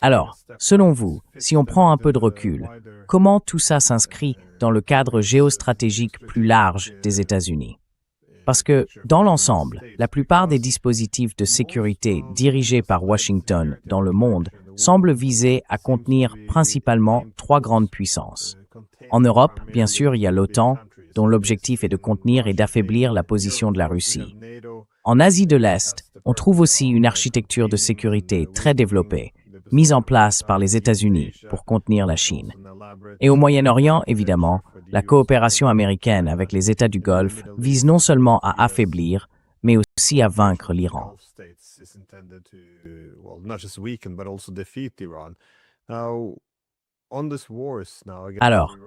Alors, selon vous, si on prend un peu de recul, comment tout ça s'inscrit dans le cadre géostratégique plus large des États-Unis? Parce que, dans l'ensemble, la plupart des dispositifs de sécurité dirigés par Washington dans le monde semblent viser à contenir principalement trois grandes puissances. En Europe, bien sûr, il y a l'OTAN, dont l'objectif est de contenir et d'affaiblir la position de la Russie. En Asie de l'Est, on trouve aussi une architecture de sécurité très développée, mise en place par les États-Unis pour contenir la Chine. Et au Moyen-Orient, évidemment, la coopération américaine avec les États du Golfe vise non seulement à affaiblir, mais aussi à vaincre l'Iran. Alors,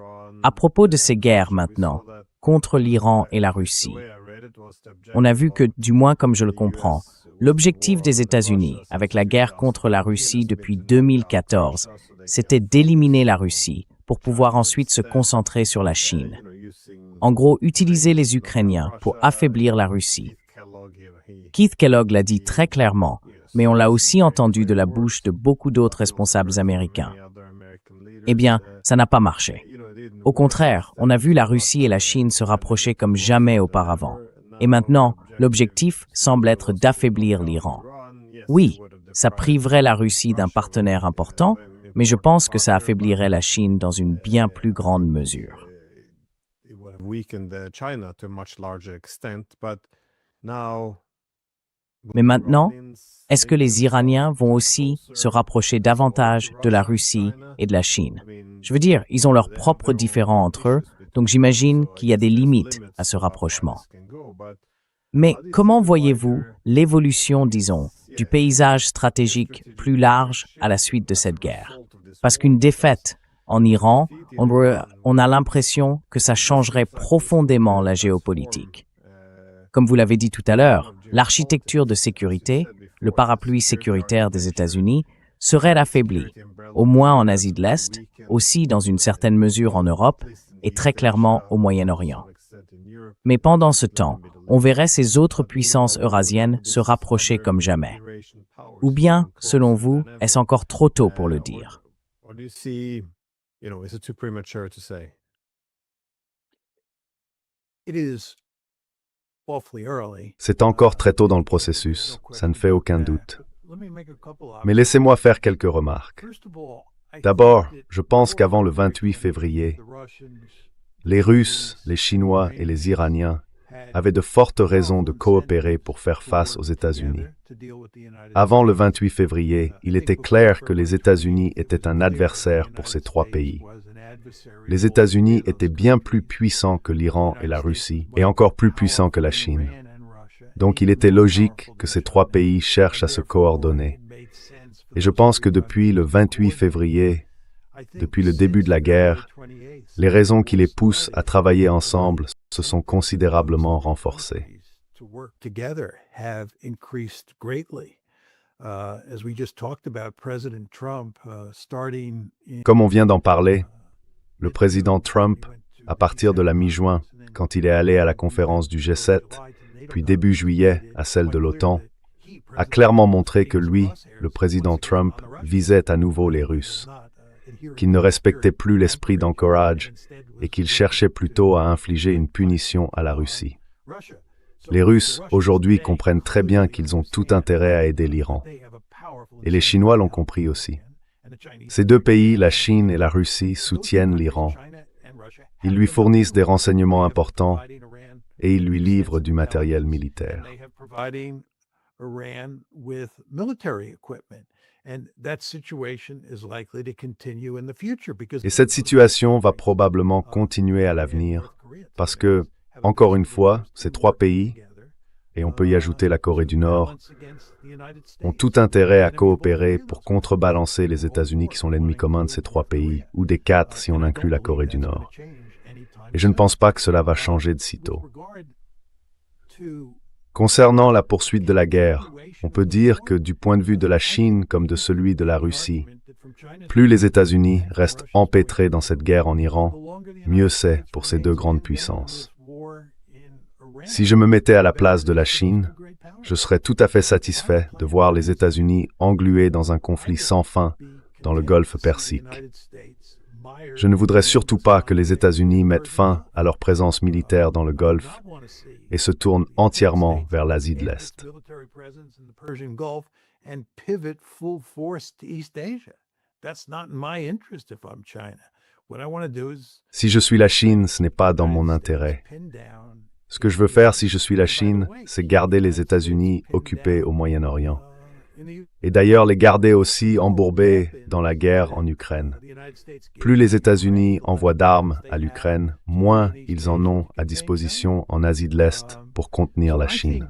à propos de ces guerres maintenant, contre l'Iran et la Russie, on a vu que, du moins comme je le comprends, l'objectif des États-Unis avec la guerre contre la Russie depuis 2014, c'était d'éliminer la Russie pour pouvoir ensuite se concentrer sur la Chine. En gros, utiliser les Ukrainiens pour affaiblir la Russie. Keith Kellogg l'a dit très clairement, mais on l'a aussi entendu de la bouche de beaucoup d'autres responsables américains. Eh bien, ça n'a pas marché. Au contraire, on a vu la Russie et la Chine se rapprocher comme jamais auparavant. Et maintenant, l'objectif semble être d'affaiblir l'Iran. Oui, ça priverait la Russie d'un partenaire important, mais je pense que ça affaiblirait la Chine dans une bien plus grande mesure. Mais maintenant, est-ce que les Iraniens vont aussi se rapprocher davantage de la Russie et de la Chine? Je veux dire, ils ont leurs propres différends entre eux, donc j'imagine qu'il y a des limites à ce rapprochement. Mais comment voyez-vous l'évolution, disons, du paysage stratégique plus large à la suite de cette guerre? Parce qu'une défaite en Iran, on a l'impression que ça changerait profondément la géopolitique. Comme vous l'avez dit tout à l'heure, l'architecture de sécurité, le parapluie sécuritaire des États-Unis, serait affaibli, au moins en Asie de l'Est, aussi dans une certaine mesure en Europe et très clairement au Moyen-Orient. Mais pendant ce temps, on verrait ces autres puissances eurasiennes se rapprocher comme jamais. Ou bien, selon vous, est-ce encore trop tôt pour le dire? C'est encore très tôt dans le processus, ça ne fait aucun doute. Mais laissez-moi faire quelques remarques. D'abord, je pense qu'avant le 28 février, les Russes, les Chinois et les Iraniens avaient de fortes raisons de coopérer pour faire face aux États-Unis. Avant le 28 février, il était clair que les États-Unis étaient un adversaire pour ces trois pays. Les États-Unis étaient bien plus puissants que l'Iran et la Russie, et encore plus puissants que la Chine. Donc il était logique que ces trois pays cherchent à se coordonner. Et je pense que depuis le 28 février, depuis le début de la guerre, les raisons qui les poussent à travailler ensemble se sont considérablement renforcées. Comme on vient d'en parler, le président Trump, à partir de la mi-juin, quand il est allé à la conférence du G7, puis début juillet à celle de l'OTAN, a clairement montré que lui, le président Trump, visait à nouveau les Russes, qu'il ne respectait plus l'esprit d'Anchorage et qu'il cherchait plutôt à infliger une punition à la Russie. Les Russes, aujourd'hui, comprennent très bien qu'ils ont tout intérêt à aider l'Iran. Et les Chinois l'ont compris aussi. Ces deux pays, la Chine et la Russie, soutiennent l'Iran. Ils lui fournissent des renseignements importants et ils lui livrent du matériel militaire. Et cette situation va probablement continuer à l'avenir parce que, encore une fois, ces trois pays, et on peut y ajouter la Corée du Nord, ont tout intérêt à coopérer pour contrebalancer les États-Unis qui sont l'ennemi commun de ces trois pays, ou des quatre si on inclut la Corée du Nord. Et je ne pense pas que cela va changer de sitôt. Concernant la poursuite de la guerre, on peut dire que du point de vue de la Chine comme de celui de la Russie, plus les États-Unis restent empêtrés dans cette guerre en Iran, mieux c'est pour ces deux grandes puissances. Si je me mettais à la place de la Chine, je serais tout à fait satisfait de voir les États-Unis englués dans un conflit sans fin dans le Golfe Persique. Je ne voudrais surtout pas que les États-Unis mettent fin à leur présence militaire dans le Golfe et se tournent entièrement vers l'Asie de l'Est. Si je suis la Chine, ce n'est pas dans mon intérêt. Ce que je veux faire si je suis la Chine, c'est garder les États-Unis occupés au Moyen-Orient. Et d'ailleurs les garder aussi embourbés dans la guerre en Ukraine. Plus les États-Unis envoient d'armes à l'Ukraine, moins ils en ont à disposition en Asie de l'Est pour contenir la Chine.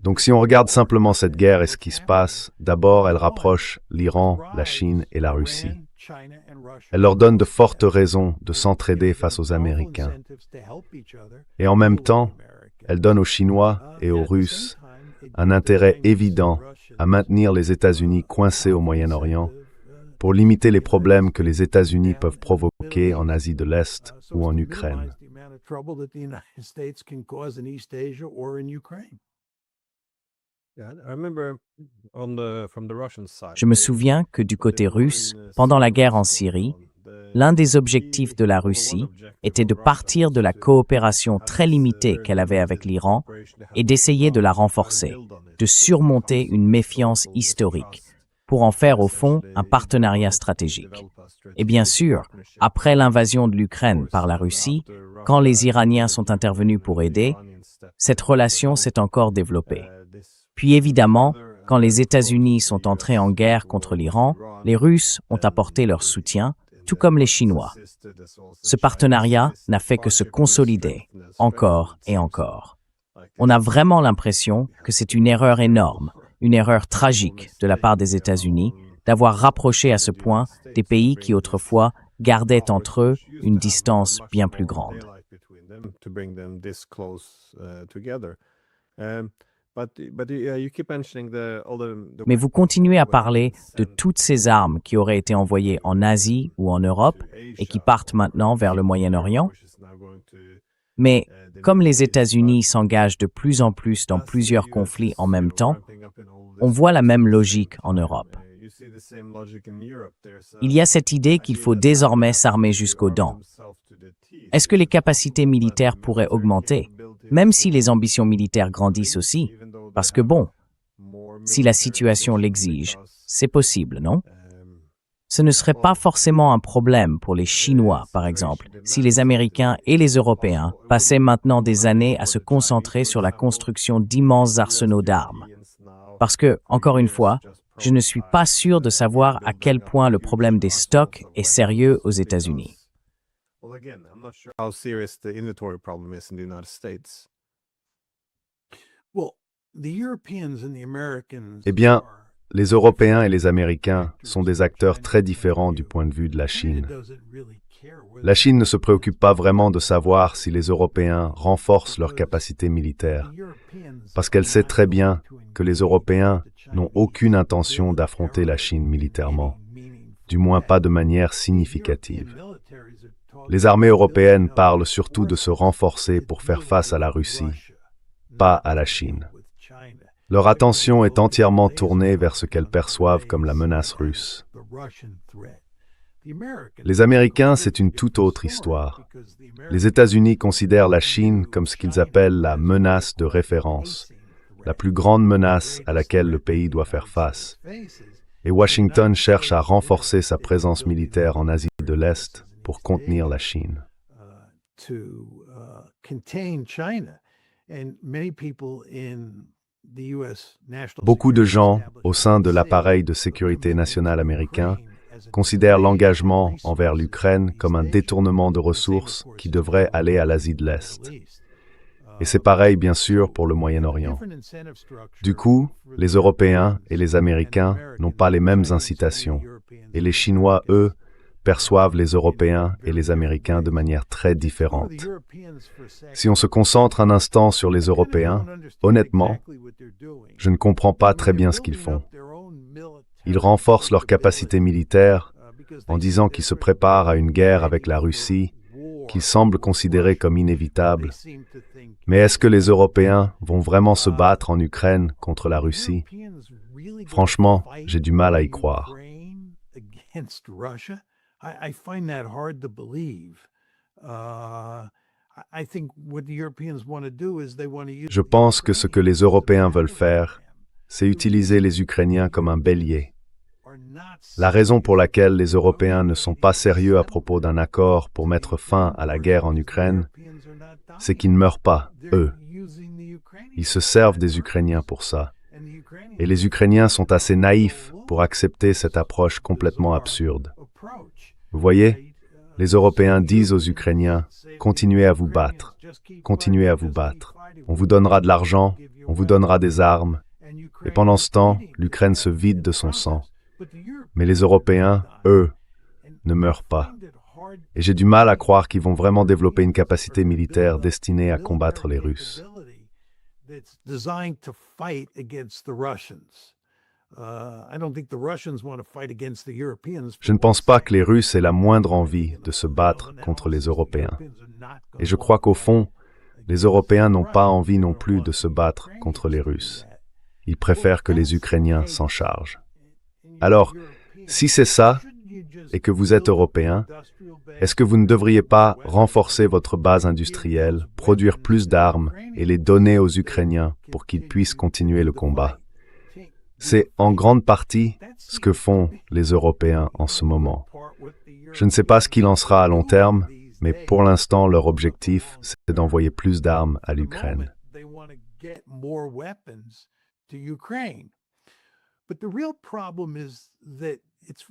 Donc si on regarde simplement cette guerre et ce qui se passe, d'abord elle rapproche l'Iran, la Chine et la Russie. elle leur donne de fortes raisons de s'entraider face aux Américains. Et en même temps, elle donne aux Chinois et aux Russes un intérêt évident à maintenir les États-Unis coincés au Moyen-Orient pour limiter les problèmes que les États-Unis peuvent provoquer en Asie de l'Est ou en Ukraine. Je me souviens que du côté russe, pendant la guerre en Syrie, l'un des objectifs de la Russie était de partir de la coopération très limitée qu'elle avait avec l'Iran et d'essayer de la renforcer, de surmonter une méfiance historique, pour en faire au fond un partenariat stratégique. Et bien sûr, après l'invasion de l'Ukraine par la Russie, quand les Iraniens sont intervenus pour aider, cette relation s'est encore développée. Puis évidemment, quand les États-Unis sont entrés en guerre contre l'Iran, les Russes ont apporté leur soutien, tout comme les Chinois. Ce partenariat n'a fait que se consolider, encore et encore. On a vraiment l'impression que c'est une erreur énorme, une erreur tragique de la part des États-Unis d'avoir rapproché à ce point des pays qui autrefois gardaient entre eux une distance bien plus grande. Mais vous continuez à parler de toutes ces armes qui auraient été envoyées en Asie ou en Europe et qui partent maintenant vers le Moyen-Orient. Mais comme les États-Unis s'engagent de plus en plus dans plusieurs conflits en même temps, on voit la même logique en Europe. Il y a cette idée qu'il faut désormais s'armer jusqu'aux dents. Est-ce que les capacités militaires pourraient augmenter, même si les ambitions militaires grandissent aussi? Parce que bon, si la situation l'exige, c'est possible, non? Ce ne serait pas forcément un problème pour les Chinois, par exemple, si les Américains et les Européens passaient maintenant des années à se concentrer sur la construction d'immenses arsenaux d'armes. Parce que, encore une fois, je ne suis pas sûr de savoir à quel point le problème des stocks est sérieux aux États-Unis. Eh bien, les Européens et les Américains sont des acteurs très différents du point de vue de la Chine. La Chine ne se préoccupe pas vraiment de savoir si les Européens renforcent leurs capacités militaires, parce qu'elle sait très bien que les Européens n'ont aucune intention d'affronter la Chine militairement, du moins pas de manière significative. Les armées européennes parlent surtout de se renforcer pour faire face à la Russie, pas à la Chine. Leur attention est entièrement tournée vers ce qu'elles perçoivent comme la menace russe. Les Américains, c'est une toute autre histoire. Les États-Unis considèrent la Chine comme ce qu'ils appellent la menace de référence, la plus grande menace à laquelle le pays doit faire face. Et Washington cherche à renforcer sa présence militaire en Asie de l'Est pour contenir la Chine. Beaucoup de gens au sein de l'appareil de sécurité nationale américain considèrent l'engagement envers l'Ukraine comme un détournement de ressources qui devrait aller à l'Asie de l'Est. Et c'est pareil, bien sûr, pour le Moyen-Orient. Du coup, les Européens et les Américains n'ont pas les mêmes incitations, et les Chinois, eux, perçoivent les Européens et les Américains de manière très différente. Si on se concentre un instant sur les Européens, honnêtement, je ne comprends pas très bien ce qu'ils font. Ils renforcent leurs capacités militaires en disant qu'ils se préparent à une guerre avec la Russie, qu'ils semblent considérer comme inévitable. Mais est-ce que les Européens vont vraiment se battre en Ukraine contre la Russie? Franchement, j'ai du mal à y croire. Je pense que ce que les Européens veulent faire, c'est utiliser les Ukrainiens comme un bélier. La raison pour laquelle les Européens ne sont pas sérieux à propos d'un accord pour mettre fin à la guerre en Ukraine, c'est qu'ils ne meurent pas, eux. Ils se servent des Ukrainiens pour ça. Et les Ukrainiens sont assez naïfs pour accepter cette approche complètement absurde. Vous voyez, les Européens disent aux Ukrainiens « Continuez à vous battre, continuez à vous battre. On vous donnera de l'argent, on vous donnera des armes. » Et pendant ce temps, l'Ukraine se vide de son sang. Mais les Européens, eux, ne meurent pas. Et j'ai du mal à croire qu'ils vont vraiment développer une capacité militaire destinée à combattre les Russes. Je ne pense pas que les Russes aient la moindre envie de se battre contre les Européens. Et je crois qu'au fond, les Européens n'ont pas envie non plus de se battre contre les Russes. Ils préfèrent que les Ukrainiens s'en chargent. Alors, si c'est ça, et que vous êtes Européens, est-ce que vous ne devriez pas renforcer votre base industrielle, produire plus d'armes et les donner aux Ukrainiens pour qu'ils puissent continuer le combat? C'est en grande partie ce que font les Européens en ce moment. Je ne sais pas ce qu'il en sera à long terme, mais pour l'instant, leur objectif, c'est d'envoyer plus d'armes à l'Ukraine.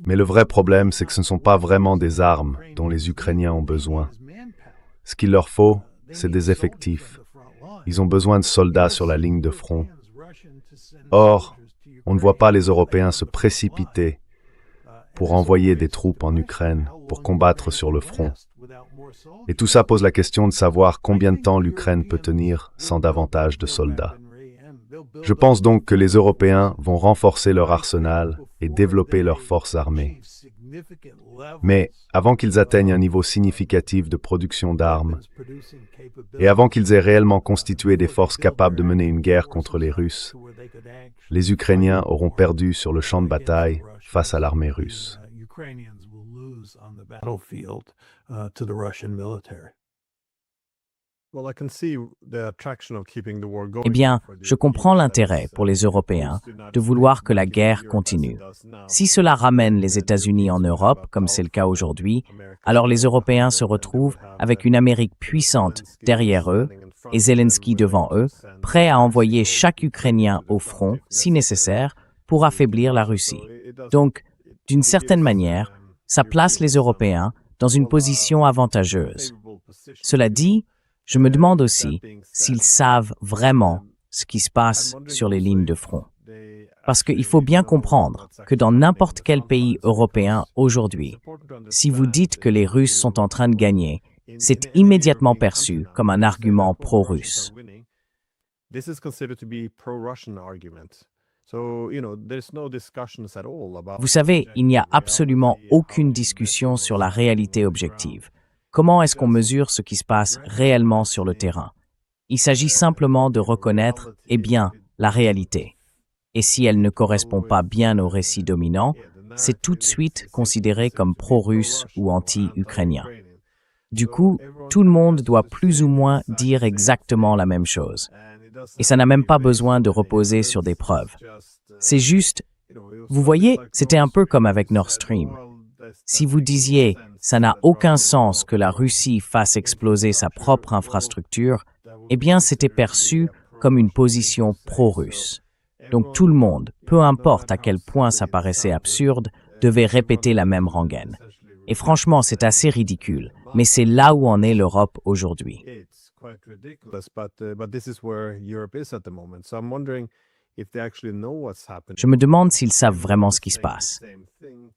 Mais le vrai problème, c'est que ce ne sont pas vraiment des armes dont les Ukrainiens ont besoin. Ce qu'il leur faut, c'est des effectifs. Ils ont besoin de soldats sur la ligne de front. Or, on ne voit pas les Européens se précipiter pour envoyer des troupes en Ukraine, pour combattre sur le front. Et tout ça pose la question de savoir combien de temps l'Ukraine peut tenir sans davantage de soldats. Je pense donc que les Européens vont renforcer leur arsenal et développer leurs forces armées. Mais avant qu'ils atteignent un niveau significatif de production d'armes, et avant qu'ils aient réellement constitué des forces capables de mener une guerre contre les Russes, les Ukrainiens auront perdu sur le champ de bataille face à l'armée russe. Eh bien, je comprends l'intérêt pour les Européens de vouloir que la guerre continue. Si cela ramène les États-Unis en Europe, comme c'est le cas aujourd'hui, alors les Européens se retrouvent avec une Amérique puissante derrière eux et Zelensky devant eux, prêts à envoyer chaque Ukrainien au front, si nécessaire, pour affaiblir la Russie. Donc, d'une certaine manière, ça place les Européens dans une position avantageuse. Cela dit, je me demande aussi s'ils savent vraiment ce qui se passe sur les lignes de front. Parce qu'il faut bien comprendre que dans n'importe quel pays européen aujourd'hui, si vous dites que les Russes sont en train de gagner, c'est immédiatement perçu comme un argument pro-russe. Vous savez, il n'y a absolument aucune discussion sur la réalité objective. Comment est-ce qu'on mesure ce qui se passe réellement sur le terrain? Il s'agit simplement de reconnaître, la réalité. Et si elle ne correspond pas bien au récit dominant, c'est tout de suite considéré comme pro-russe ou anti-ukrainien. Du coup, tout le monde doit plus ou moins dire exactement la même chose. Et ça n'a même pas besoin de reposer sur des preuves. C'est juste, vous voyez, c'était un peu comme avec Nord Stream. Si vous disiez « ça n'a aucun sens que la Russie fasse exploser sa propre infrastructure », c'était perçu comme une position pro-russe. Donc tout le monde, peu importe à quel point ça paraissait absurde, devait répéter la même rengaine. Et franchement, c'est assez ridicule, mais c'est là où en est l'Europe aujourd'hui. Je me demande s'ils savent vraiment ce qui se passe.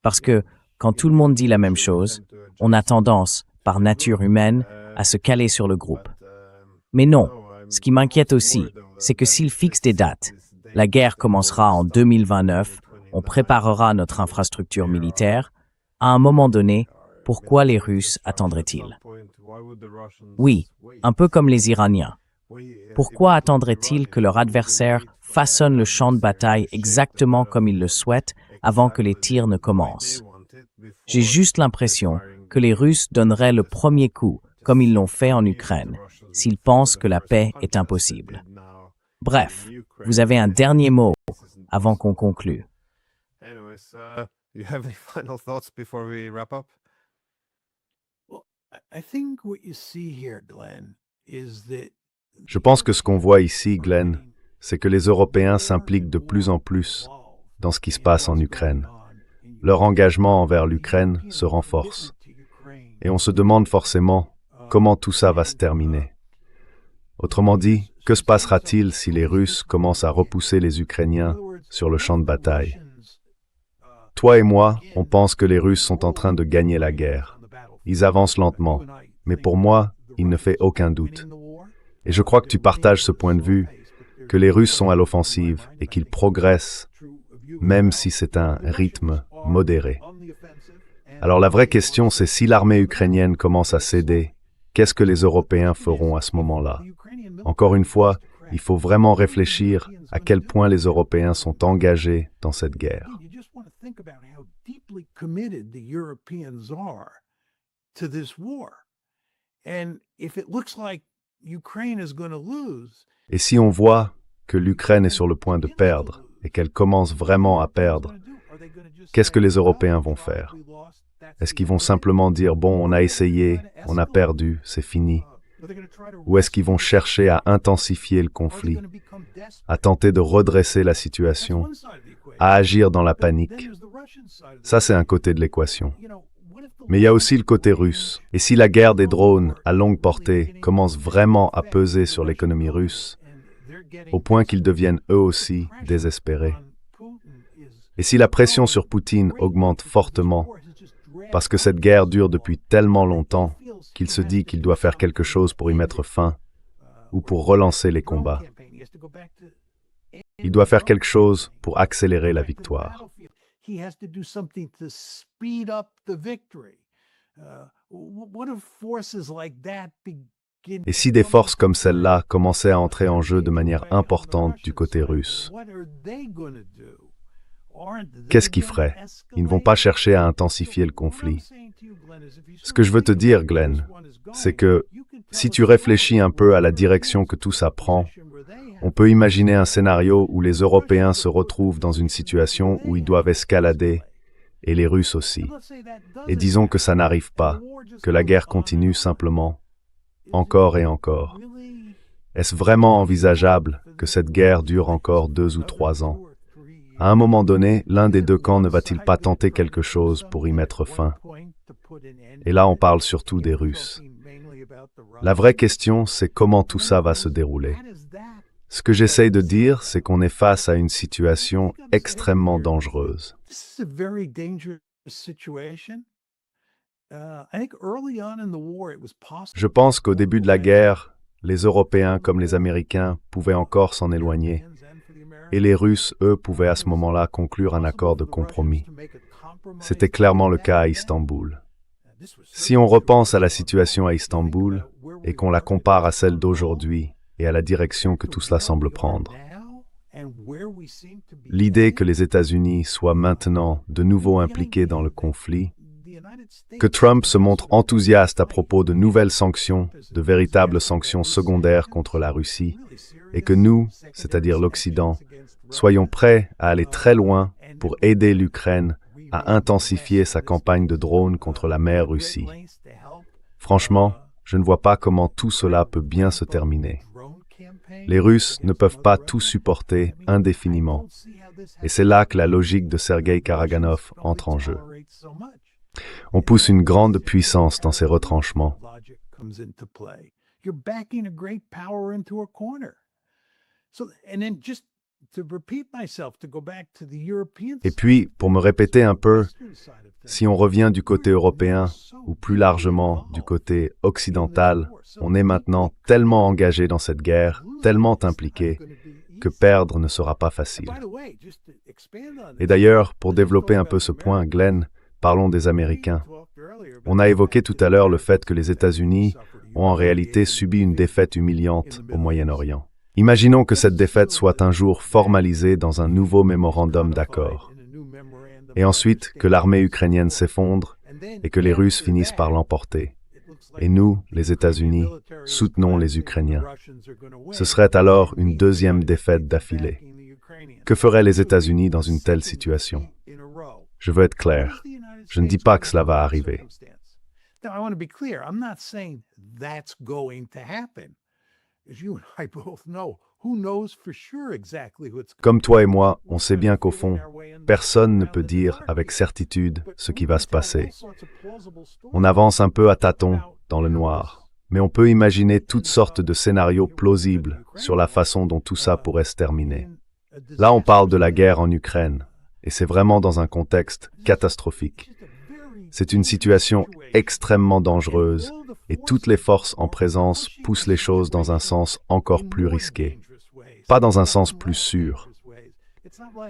Parce que, quand tout le monde dit la même chose, on a tendance, par nature humaine, à se caler sur le groupe. Mais non, ce qui m'inquiète aussi, c'est que s'ils fixent des dates, la guerre commencera en 2029, on préparera notre infrastructure militaire, à un moment donné, pourquoi les Russes attendraient-ils? Oui, un peu comme les Iraniens. Pourquoi attendraient-ils que leur adversaire façonne le champ de bataille exactement comme il le souhaite avant que les tirs ne commencent? J'ai juste l'impression que les Russes donneraient le premier coup, comme ils l'ont fait en Ukraine, s'ils pensent que la paix est impossible. Bref, vous avez un dernier mot avant qu'on conclue. Je pense que ce qu'on voit ici, Glenn, c'est que les Européens s'impliquent de plus en plus dans ce qui se passe en Ukraine. Leur engagement envers l'Ukraine se renforce. Et on se demande forcément comment tout ça va se terminer. Autrement dit, que se passera-t-il si les Russes commencent à repousser les Ukrainiens sur le champ de bataille? Toi et moi, on pense que les Russes sont en train de gagner la guerre. Ils avancent lentement, mais pour moi, il ne fait aucun doute. Et je crois que tu partages ce point de vue, que les Russes sont à l'offensive et qu'ils progressent, même si c'est un rythme modéré. Alors la vraie question, c'est si l'armée ukrainienne commence à céder, qu'est-ce que les Européens feront à ce moment-là? Encore une fois, il faut vraiment réfléchir à quel point les Européens sont engagés dans cette guerre. Et si on voit que l'Ukraine est sur le point de perdre et qu'elle commence vraiment à perdre, qu'est-ce que les Européens vont faire? Est-ce qu'ils vont simplement dire « bon, on a essayé, on a perdu, c'est fini » ou est-ce qu'ils vont chercher à intensifier le conflit, à tenter de redresser la situation, à agir dans la panique? Ça, c'est un côté de l'équation. Mais il y a aussi le côté russe. Et si la guerre des drones à longue portée commence vraiment à peser sur l'économie russe, au point qu'ils deviennent eux aussi désespérés, et si la pression sur Poutine augmente fortement, parce que cette guerre dure depuis tellement longtemps qu'il se dit qu'il doit faire quelque chose pour y mettre fin ou pour relancer les combats. Il doit faire quelque chose pour accélérer la victoire. Et si des forces comme celle-là commençaient à entrer en jeu de manière importante du côté russe, qu'est-ce qu'ils feraient? Ils ne vont pas chercher à intensifier le conflit. Ce que je veux te dire, Glenn, c'est que si tu réfléchis un peu à la direction que tout ça prend, on peut imaginer un scénario où les Européens se retrouvent dans une situation où ils doivent escalader, et les Russes aussi. Et disons que ça n'arrive pas, que la guerre continue simplement, encore et encore. Est-ce vraiment envisageable que cette guerre dure encore 2 ou 3 ans? À un moment donné, l'un des deux camps ne va-t-il pas tenter quelque chose pour y mettre fin? Et là, on parle surtout des Russes. La vraie question, c'est comment tout ça va se dérouler. Ce que j'essaye de dire, c'est qu'on est face à une situation extrêmement dangereuse. Je pense qu'au début de la guerre, les Européens comme les Américains pouvaient encore s'en éloigner. Et les Russes, eux, pouvaient à ce moment-là conclure un accord de compromis. C'était clairement le cas à Istanbul. Si on repense à la situation à Istanbul et qu'on la compare à celle d'aujourd'hui et à la direction que tout cela semble prendre, l'idée que les États-Unis soient maintenant de nouveau impliqués dans le conflit, que Trump se montre enthousiaste à propos de nouvelles sanctions, de véritables sanctions secondaires contre la Russie, et que nous, c'est-à-dire l'Occident, soyons prêts à aller très loin pour aider l'Ukraine à intensifier sa campagne de drones contre la mer Russie. Franchement, je ne vois pas comment tout cela peut bien se terminer. Les Russes ne peuvent pas tout supporter indéfiniment, et c'est là que la logique de Sergueï Karaganov entre en jeu. On pousse une grande puissance dans ces retranchements. Et puis, pour me répéter un peu, si on revient du côté européen, ou plus largement du côté occidental, on est maintenant tellement engagé dans cette guerre, tellement impliqué, que perdre ne sera pas facile. Et d'ailleurs, pour développer un peu ce point, Glenn, parlons des Américains. On a évoqué tout à l'heure le fait que les États-Unis ont en réalité subi une défaite humiliante au Moyen-Orient. Imaginons que cette défaite soit un jour formalisée dans un nouveau mémorandum d'accord, et ensuite que l'armée ukrainienne s'effondre et que les Russes finissent par l'emporter. Et nous, les États-Unis, soutenons les Ukrainiens. Ce serait alors une deuxième défaite d'affilée. Que feraient les États-Unis dans une telle situation? Je veux être clair. Je ne dis pas que cela va arriver. Comme toi et moi, on sait bien qu'au fond, personne ne peut dire avec certitude ce qui va se passer. On avance un peu à tâtons dans le noir, mais on peut imaginer toutes sortes de scénarios plausibles sur la façon dont tout ça pourrait se terminer. Là, on parle de la guerre en Ukraine, Et c'est vraiment dans un contexte catastrophique. C'est une situation extrêmement dangereuse et toutes les forces en présence poussent les choses dans un sens encore plus risqué, pas dans un sens plus sûr.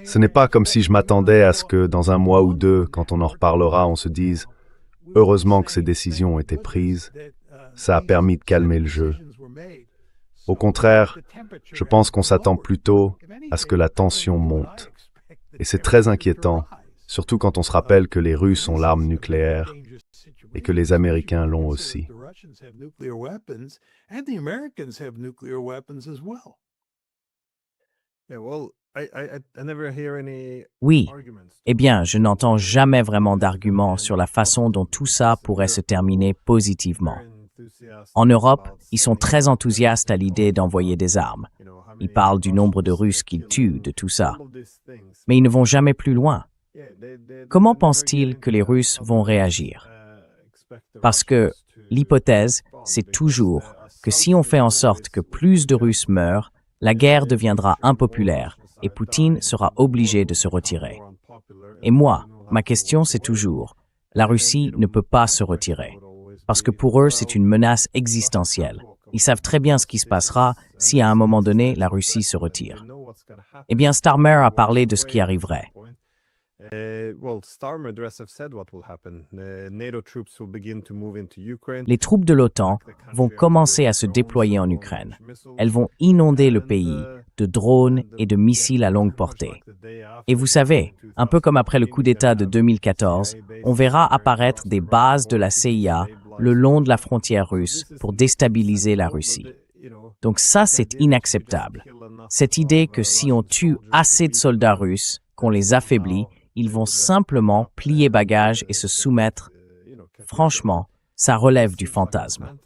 Ce n'est pas comme si je m'attendais à ce que dans un mois ou deux, quand on en reparlera, on se dise « Heureusement que ces décisions ont été prises, ça a permis de calmer le jeu ». Au contraire, je pense qu'on s'attend plutôt à ce que la tension monte. Et c'est très inquiétant, surtout quand on se rappelle que les Russes ont l'arme nucléaire et que les Américains l'ont aussi. Oui, eh bien, je n'entends jamais vraiment d'arguments sur la façon dont tout ça pourrait se terminer positivement. En Europe, ils sont très enthousiastes à l'idée d'envoyer des armes. Ils parlent du nombre de Russes qu'ils tuent, de tout ça. Mais ils ne vont jamais plus loin. Comment pensent-ils que les Russes vont réagir? Parce que l'hypothèse, c'est toujours que si on fait en sorte que plus de Russes meurent, la guerre deviendra impopulaire et Poutine sera obligé de se retirer. Et moi, ma question c'est toujours, la Russie ne peut pas se retirer. Parce que pour eux, c'est une menace existentielle. Ils savent très bien ce qui se passera si à un moment donné, la Russie se retire. Eh bien, Starmer a parlé de ce qui arriverait. Les troupes de l'OTAN vont commencer à se déployer en Ukraine. Elles vont inonder le pays de drones et de missiles à longue portée. Et vous savez, un peu comme après le coup d'État de 2014, on verra apparaître des bases de la CIA le long de la frontière russe pour déstabiliser la Russie. Donc ça, c'est inacceptable. Cette idée que si on tue assez de soldats russes, qu'on les affaiblit, ils vont simplement plier bagages et se soumettre. Franchement, ça relève du fantasme.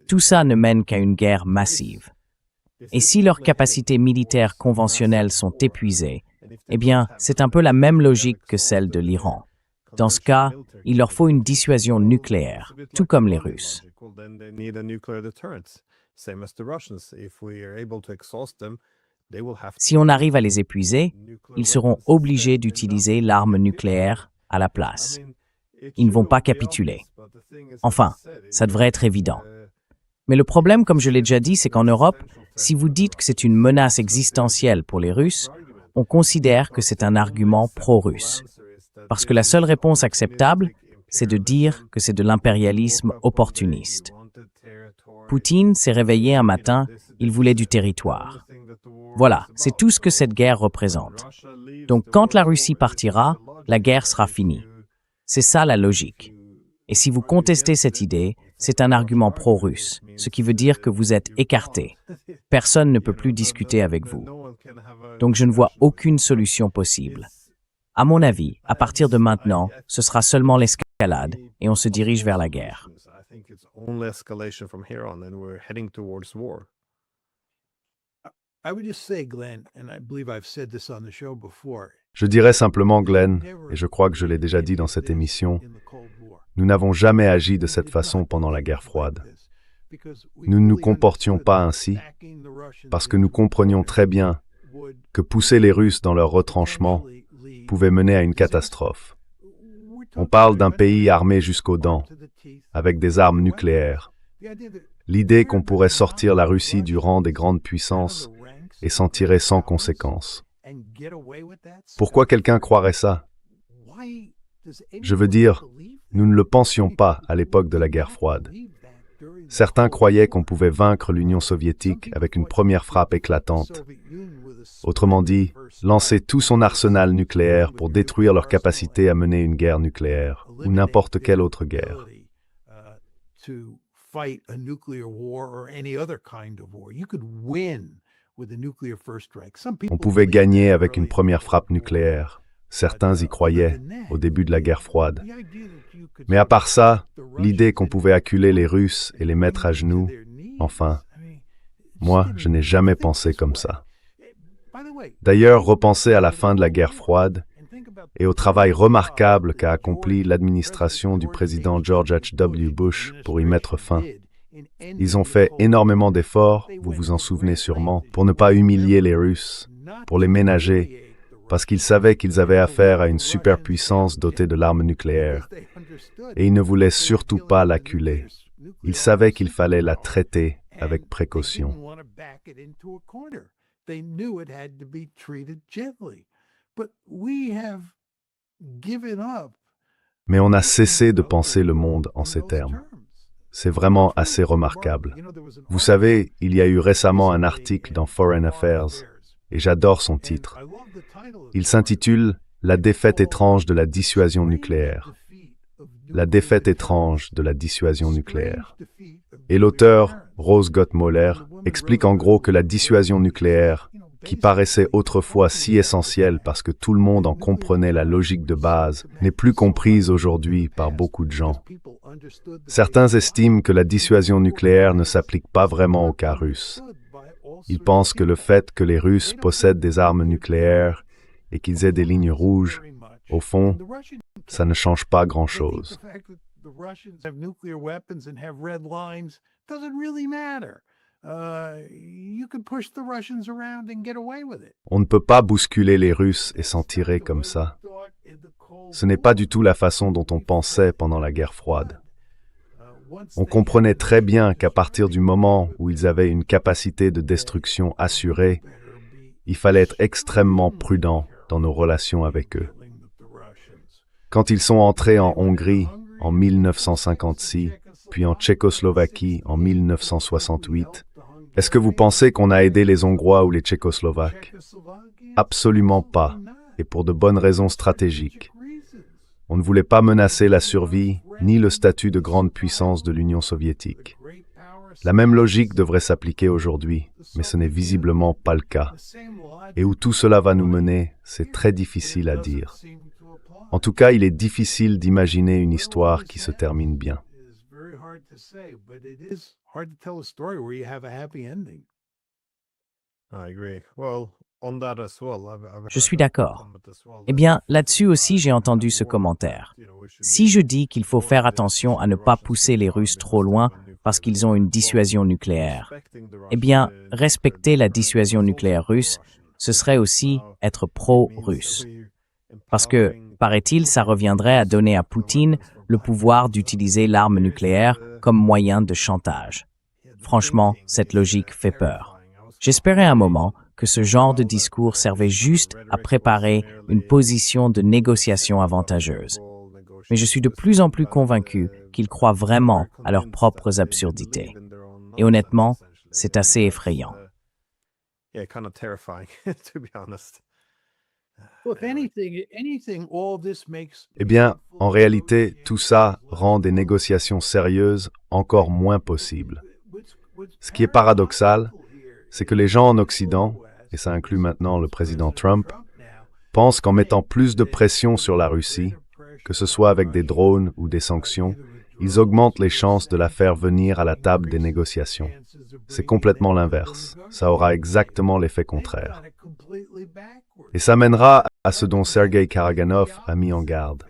Tout ça ne mène qu'à une guerre massive. Et si leurs capacités militaires conventionnelles sont épuisées, eh bien, c'est un peu la même logique que celle de l'Iran. Dans ce cas, il leur faut une dissuasion nucléaire, tout comme les Russes. Si on arrive à les épuiser, ils seront obligés d'utiliser l'arme nucléaire à la place. Ils ne vont pas capituler. Enfin, ça devrait être évident. Mais le problème, comme je l'ai déjà dit, c'est qu'en Europe, si vous dites que c'est une menace existentielle pour les Russes, on considère que c'est un argument pro-russe. Parce que la seule réponse acceptable, c'est de dire que c'est de l'impérialisme opportuniste. Poutine s'est réveillé un matin, il voulait du territoire. Voilà, c'est tout ce que cette guerre représente. Donc quand la Russie partira, la guerre sera finie. C'est ça la logique. Et si vous contestez cette idée, c'est un argument pro-russe, ce qui veut dire que vous êtes écarté. Personne ne peut plus discuter avec vous. Donc je ne vois aucune solution possible. À mon avis, à partir de maintenant, ce sera seulement l'escalade et on se dirige vers la guerre. Je dirais simplement, Glenn, et je crois que je l'ai déjà dit dans cette émission, nous n'avons jamais agi de cette façon pendant la guerre froide. Nous ne nous comportions pas ainsi parce que nous comprenions très bien que pousser les Russes dans leur retranchement pouvait mener à une catastrophe. On parle d'un pays armé jusqu'aux dents, avec des armes nucléaires. L'idée qu'on pourrait sortir la Russie du rang des grandes puissances et s'en tirer sans conséquence. Pourquoi quelqu'un croirait ça? Je veux dire, nous ne le pensions pas à l'époque de la guerre froide. Certains croyaient qu'on pouvait vaincre l'Union soviétique avec une première frappe éclatante. Autrement dit, lancer tout son arsenal nucléaire pour détruire leur capacité à mener une guerre nucléaire ou n'importe quelle autre guerre. On pouvait gagner avec une première frappe nucléaire. Certains y croyaient au début de la guerre froide. Mais à part ça, l'idée qu'on pouvait acculer les Russes et les mettre à genoux, enfin, moi, je n'ai jamais pensé comme ça. D'ailleurs, repensez à la fin de la guerre froide et au travail remarquable qu'a accompli l'administration du président George H.W. Bush pour y mettre fin. Ils ont fait énormément d'efforts, vous vous en souvenez sûrement, pour ne pas humilier les Russes, pour les ménager, parce qu'ils savaient qu'ils avaient affaire à une superpuissance dotée de l'arme nucléaire, et ils ne voulaient surtout pas l'acculer. Ils savaient qu'il fallait la traiter avec précaution. Mais on a cessé de penser le monde en ces termes. C'est vraiment assez remarquable. Vous savez, il y a eu récemment un article dans Foreign Affairs, et j'adore son titre. Il s'intitule « La défaite étrange de la dissuasion nucléaire ». La défaite étrange de la dissuasion nucléaire. Et l'auteur, Rose Gottmoller, explique en gros que la dissuasion nucléaire, qui paraissait autrefois si essentielle parce que tout le monde en comprenait la logique de base, n'est plus comprise aujourd'hui par beaucoup de gens. Certains estiment que la dissuasion nucléaire ne s'applique pas vraiment au cas russe. Ils pensent que le fait que les Russes possèdent des armes nucléaires et qu'ils aient des lignes rouges, au fond, ça ne change pas grand-chose. On ne peut pas bousculer les Russes et s'en tirer comme ça. Ce n'est pas du tout la façon dont on pensait pendant la guerre froide. On comprenait très bien qu'à partir du moment où ils avaient une capacité de destruction assurée, il fallait être extrêmement prudent dans nos relations avec eux. Quand ils sont entrés en Hongrie en 1956, puis en Tchécoslovaquie en 1968, est-ce que vous pensez qu'on a aidé les Hongrois ou les Tchécoslovaques? Absolument pas, et pour de bonnes raisons stratégiques. On ne voulait pas menacer la survie ni le statut de grande puissance de l'Union soviétique. La même logique devrait s'appliquer aujourd'hui, mais ce n'est visiblement pas le cas. Et où tout cela va nous mener, c'est très difficile à dire. En tout cas, il est difficile d'imaginer une histoire qui se termine bien. Je suis d'accord. Eh bien, là-dessus aussi, j'ai entendu ce commentaire. Si je dis qu'il faut faire attention à ne pas pousser les Russes trop loin parce qu'ils ont une dissuasion nucléaire, eh bien, respecter la dissuasion nucléaire russe, ce serait aussi être pro-russe. Parce que, paraît-il, ça reviendrait à donner à Poutine le pouvoir d'utiliser l'arme nucléaire comme moyen de chantage. Franchement, cette logique fait peur. J'espérais un moment que ce genre de discours servait juste à préparer une position de négociation avantageuse. Mais je suis de plus en plus convaincu qu'ils croient vraiment à leurs propres absurdités. Et honnêtement, c'est assez effrayant. Eh bien, en réalité, tout ça rend des négociations sérieuses encore moins possibles. Ce qui est paradoxal, c'est que les gens en Occident, et ça inclut maintenant le président Trump, pensent qu'en mettant plus de pression sur la Russie, que ce soit avec des drones ou des sanctions, ils augmentent les chances de la faire venir à la table des négociations. C'est complètement l'inverse. Ça aura exactement l'effet contraire. Et ça mènera à ce dont Sergei Karaganov a mis en garde.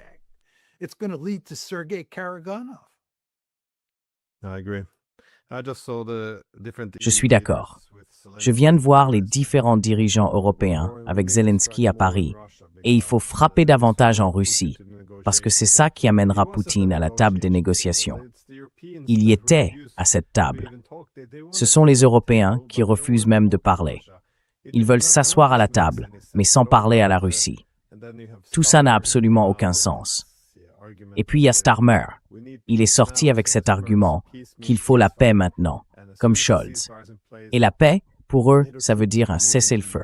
Je suis d'accord. Je viens de voir les différents dirigeants européens avec Zelensky à Paris, et il faut frapper davantage en Russie, parce que c'est ça qui amènera Poutine à la table des négociations. Il y était à cette table. Ce sont les Européens qui refusent même de parler. Ils veulent s'asseoir à la table, mais sans parler à la Russie. Tout ça n'a absolument aucun sens. Et puis il y a Starmer. Il est sorti avec cet argument qu'il faut la paix maintenant, comme Scholz. Et la paix, pour eux, ça veut dire un cessez-le-feu.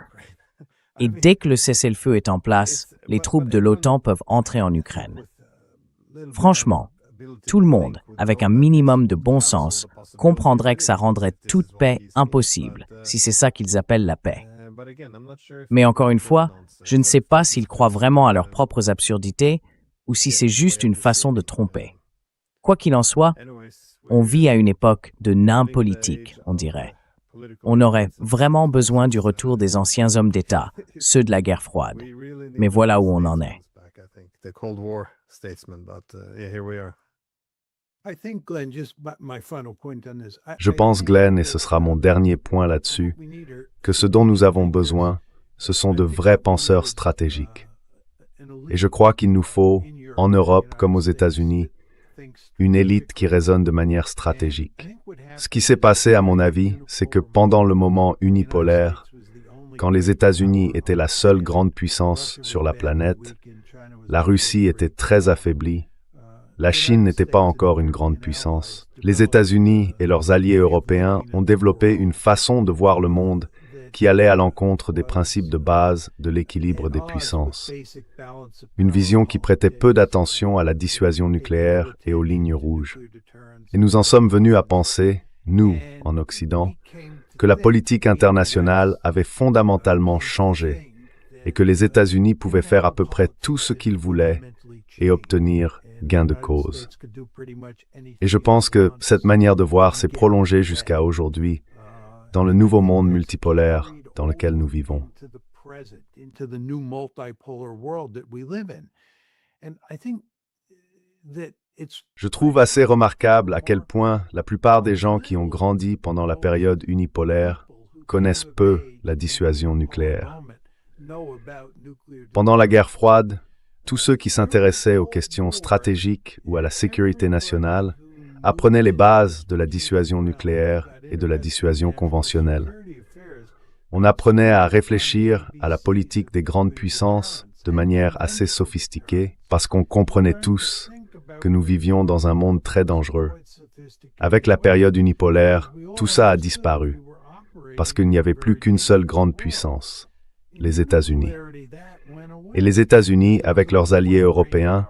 Et dès que le cessez-le-feu est en place, les troupes de l'OTAN peuvent entrer en Ukraine. Franchement, tout le monde, avec un minimum de bon sens, comprendrait que ça rendrait toute paix impossible, si c'est ça qu'ils appellent la paix. Mais encore une fois, je ne sais pas s'ils croient vraiment à leurs propres absurdités ou si c'est juste une façon de tromper. Quoi qu'il en soit, on vit à une époque de nains politiques, on dirait. On aurait vraiment besoin du retour des anciens hommes d'État, ceux de la guerre froide. Mais voilà où on en est. Je pense, Glenn, et ce sera mon dernier point là-dessus, que ce dont nous avons besoin, ce sont de vrais penseurs stratégiques. Et je crois qu'il nous faut, en Europe comme aux États-Unis, une élite qui raisonne de manière stratégique. Ce qui s'est passé, à mon avis, c'est que pendant le moment unipolaire, quand les États-Unis étaient la seule grande puissance sur la planète, la Russie était très affaiblie, la Chine n'était pas encore une grande puissance. Les États-Unis et leurs alliés européens ont développé une façon de voir le monde qui allait à l'encontre des principes de base de l'équilibre des puissances. Une vision qui prêtait peu d'attention à la dissuasion nucléaire et aux lignes rouges. Et nous en sommes venus à penser, nous, en Occident, que la politique internationale avait fondamentalement changé et que les États-Unis pouvaient faire à peu près tout ce qu'ils voulaient et obtenir gain de cause. Et je pense que cette manière de voir s'est prolongée jusqu'à aujourd'hui dans le nouveau monde multipolaire dans lequel nous vivons. Je trouve assez remarquable à quel point la plupart des gens qui ont grandi pendant la période unipolaire connaissent peu la dissuasion nucléaire. Pendant la guerre froide, tous ceux qui s'intéressaient aux questions stratégiques ou à la sécurité nationale apprenaient les bases de la dissuasion nucléaire et de la dissuasion conventionnelle. On apprenait à réfléchir à la politique des grandes puissances de manière assez sophistiquée parce qu'on comprenait tous que nous vivions dans un monde très dangereux. Avec la période unipolaire, tout ça a disparu parce qu'il n'y avait plus qu'une seule grande puissance, les États-Unis. Et les États-Unis, avec leurs alliés européens,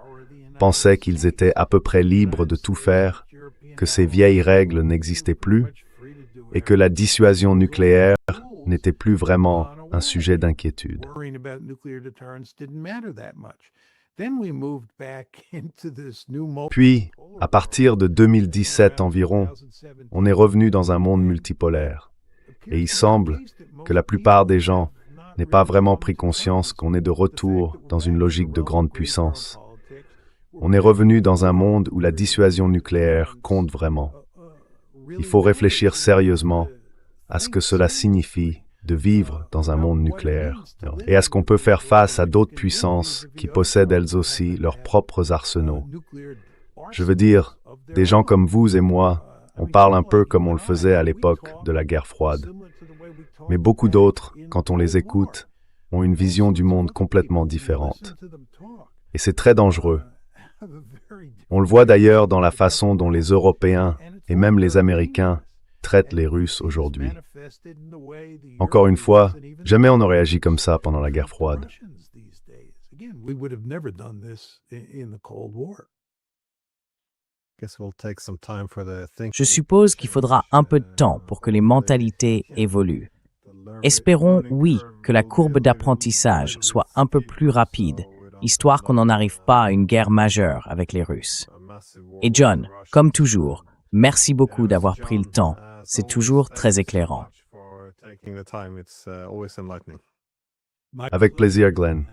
pensaient qu'ils étaient à peu près libres de tout faire, que ces vieilles règles n'existaient plus et que la dissuasion nucléaire n'était plus vraiment un sujet d'inquiétude. Puis, à partir de 2017 environ, on est revenu dans un monde multipolaire. Et il semble que la plupart des gens n'aient pas vraiment pris conscience qu'on est de retour dans une logique de grande puissance. On est revenu dans un monde où la dissuasion nucléaire compte vraiment. Il faut réfléchir sérieusement à ce que cela signifie de vivre dans un monde nucléaire et à ce qu'on peut faire face à d'autres puissances qui possèdent elles aussi leurs propres arsenaux. Je veux dire, des gens comme vous et moi, on parle un peu comme on le faisait à l'époque de la guerre froide. Mais beaucoup d'autres, quand on les écoute, ont une vision du monde complètement différente. Et c'est très dangereux. On le voit d'ailleurs dans la façon dont les Européens et même les Américains traitent les Russes aujourd'hui. Encore une fois, jamais on n'aurait agi comme ça pendant la guerre froide. Je suppose qu'il faudra un peu de temps pour que les mentalités évoluent. Espérons, oui, que la courbe d'apprentissage soit un peu plus rapide, histoire qu'on n'en arrive pas à une guerre majeure avec les Russes. Et John, comme toujours, merci beaucoup d'avoir pris le temps. C'est toujours très éclairant. Avec plaisir, Glenn.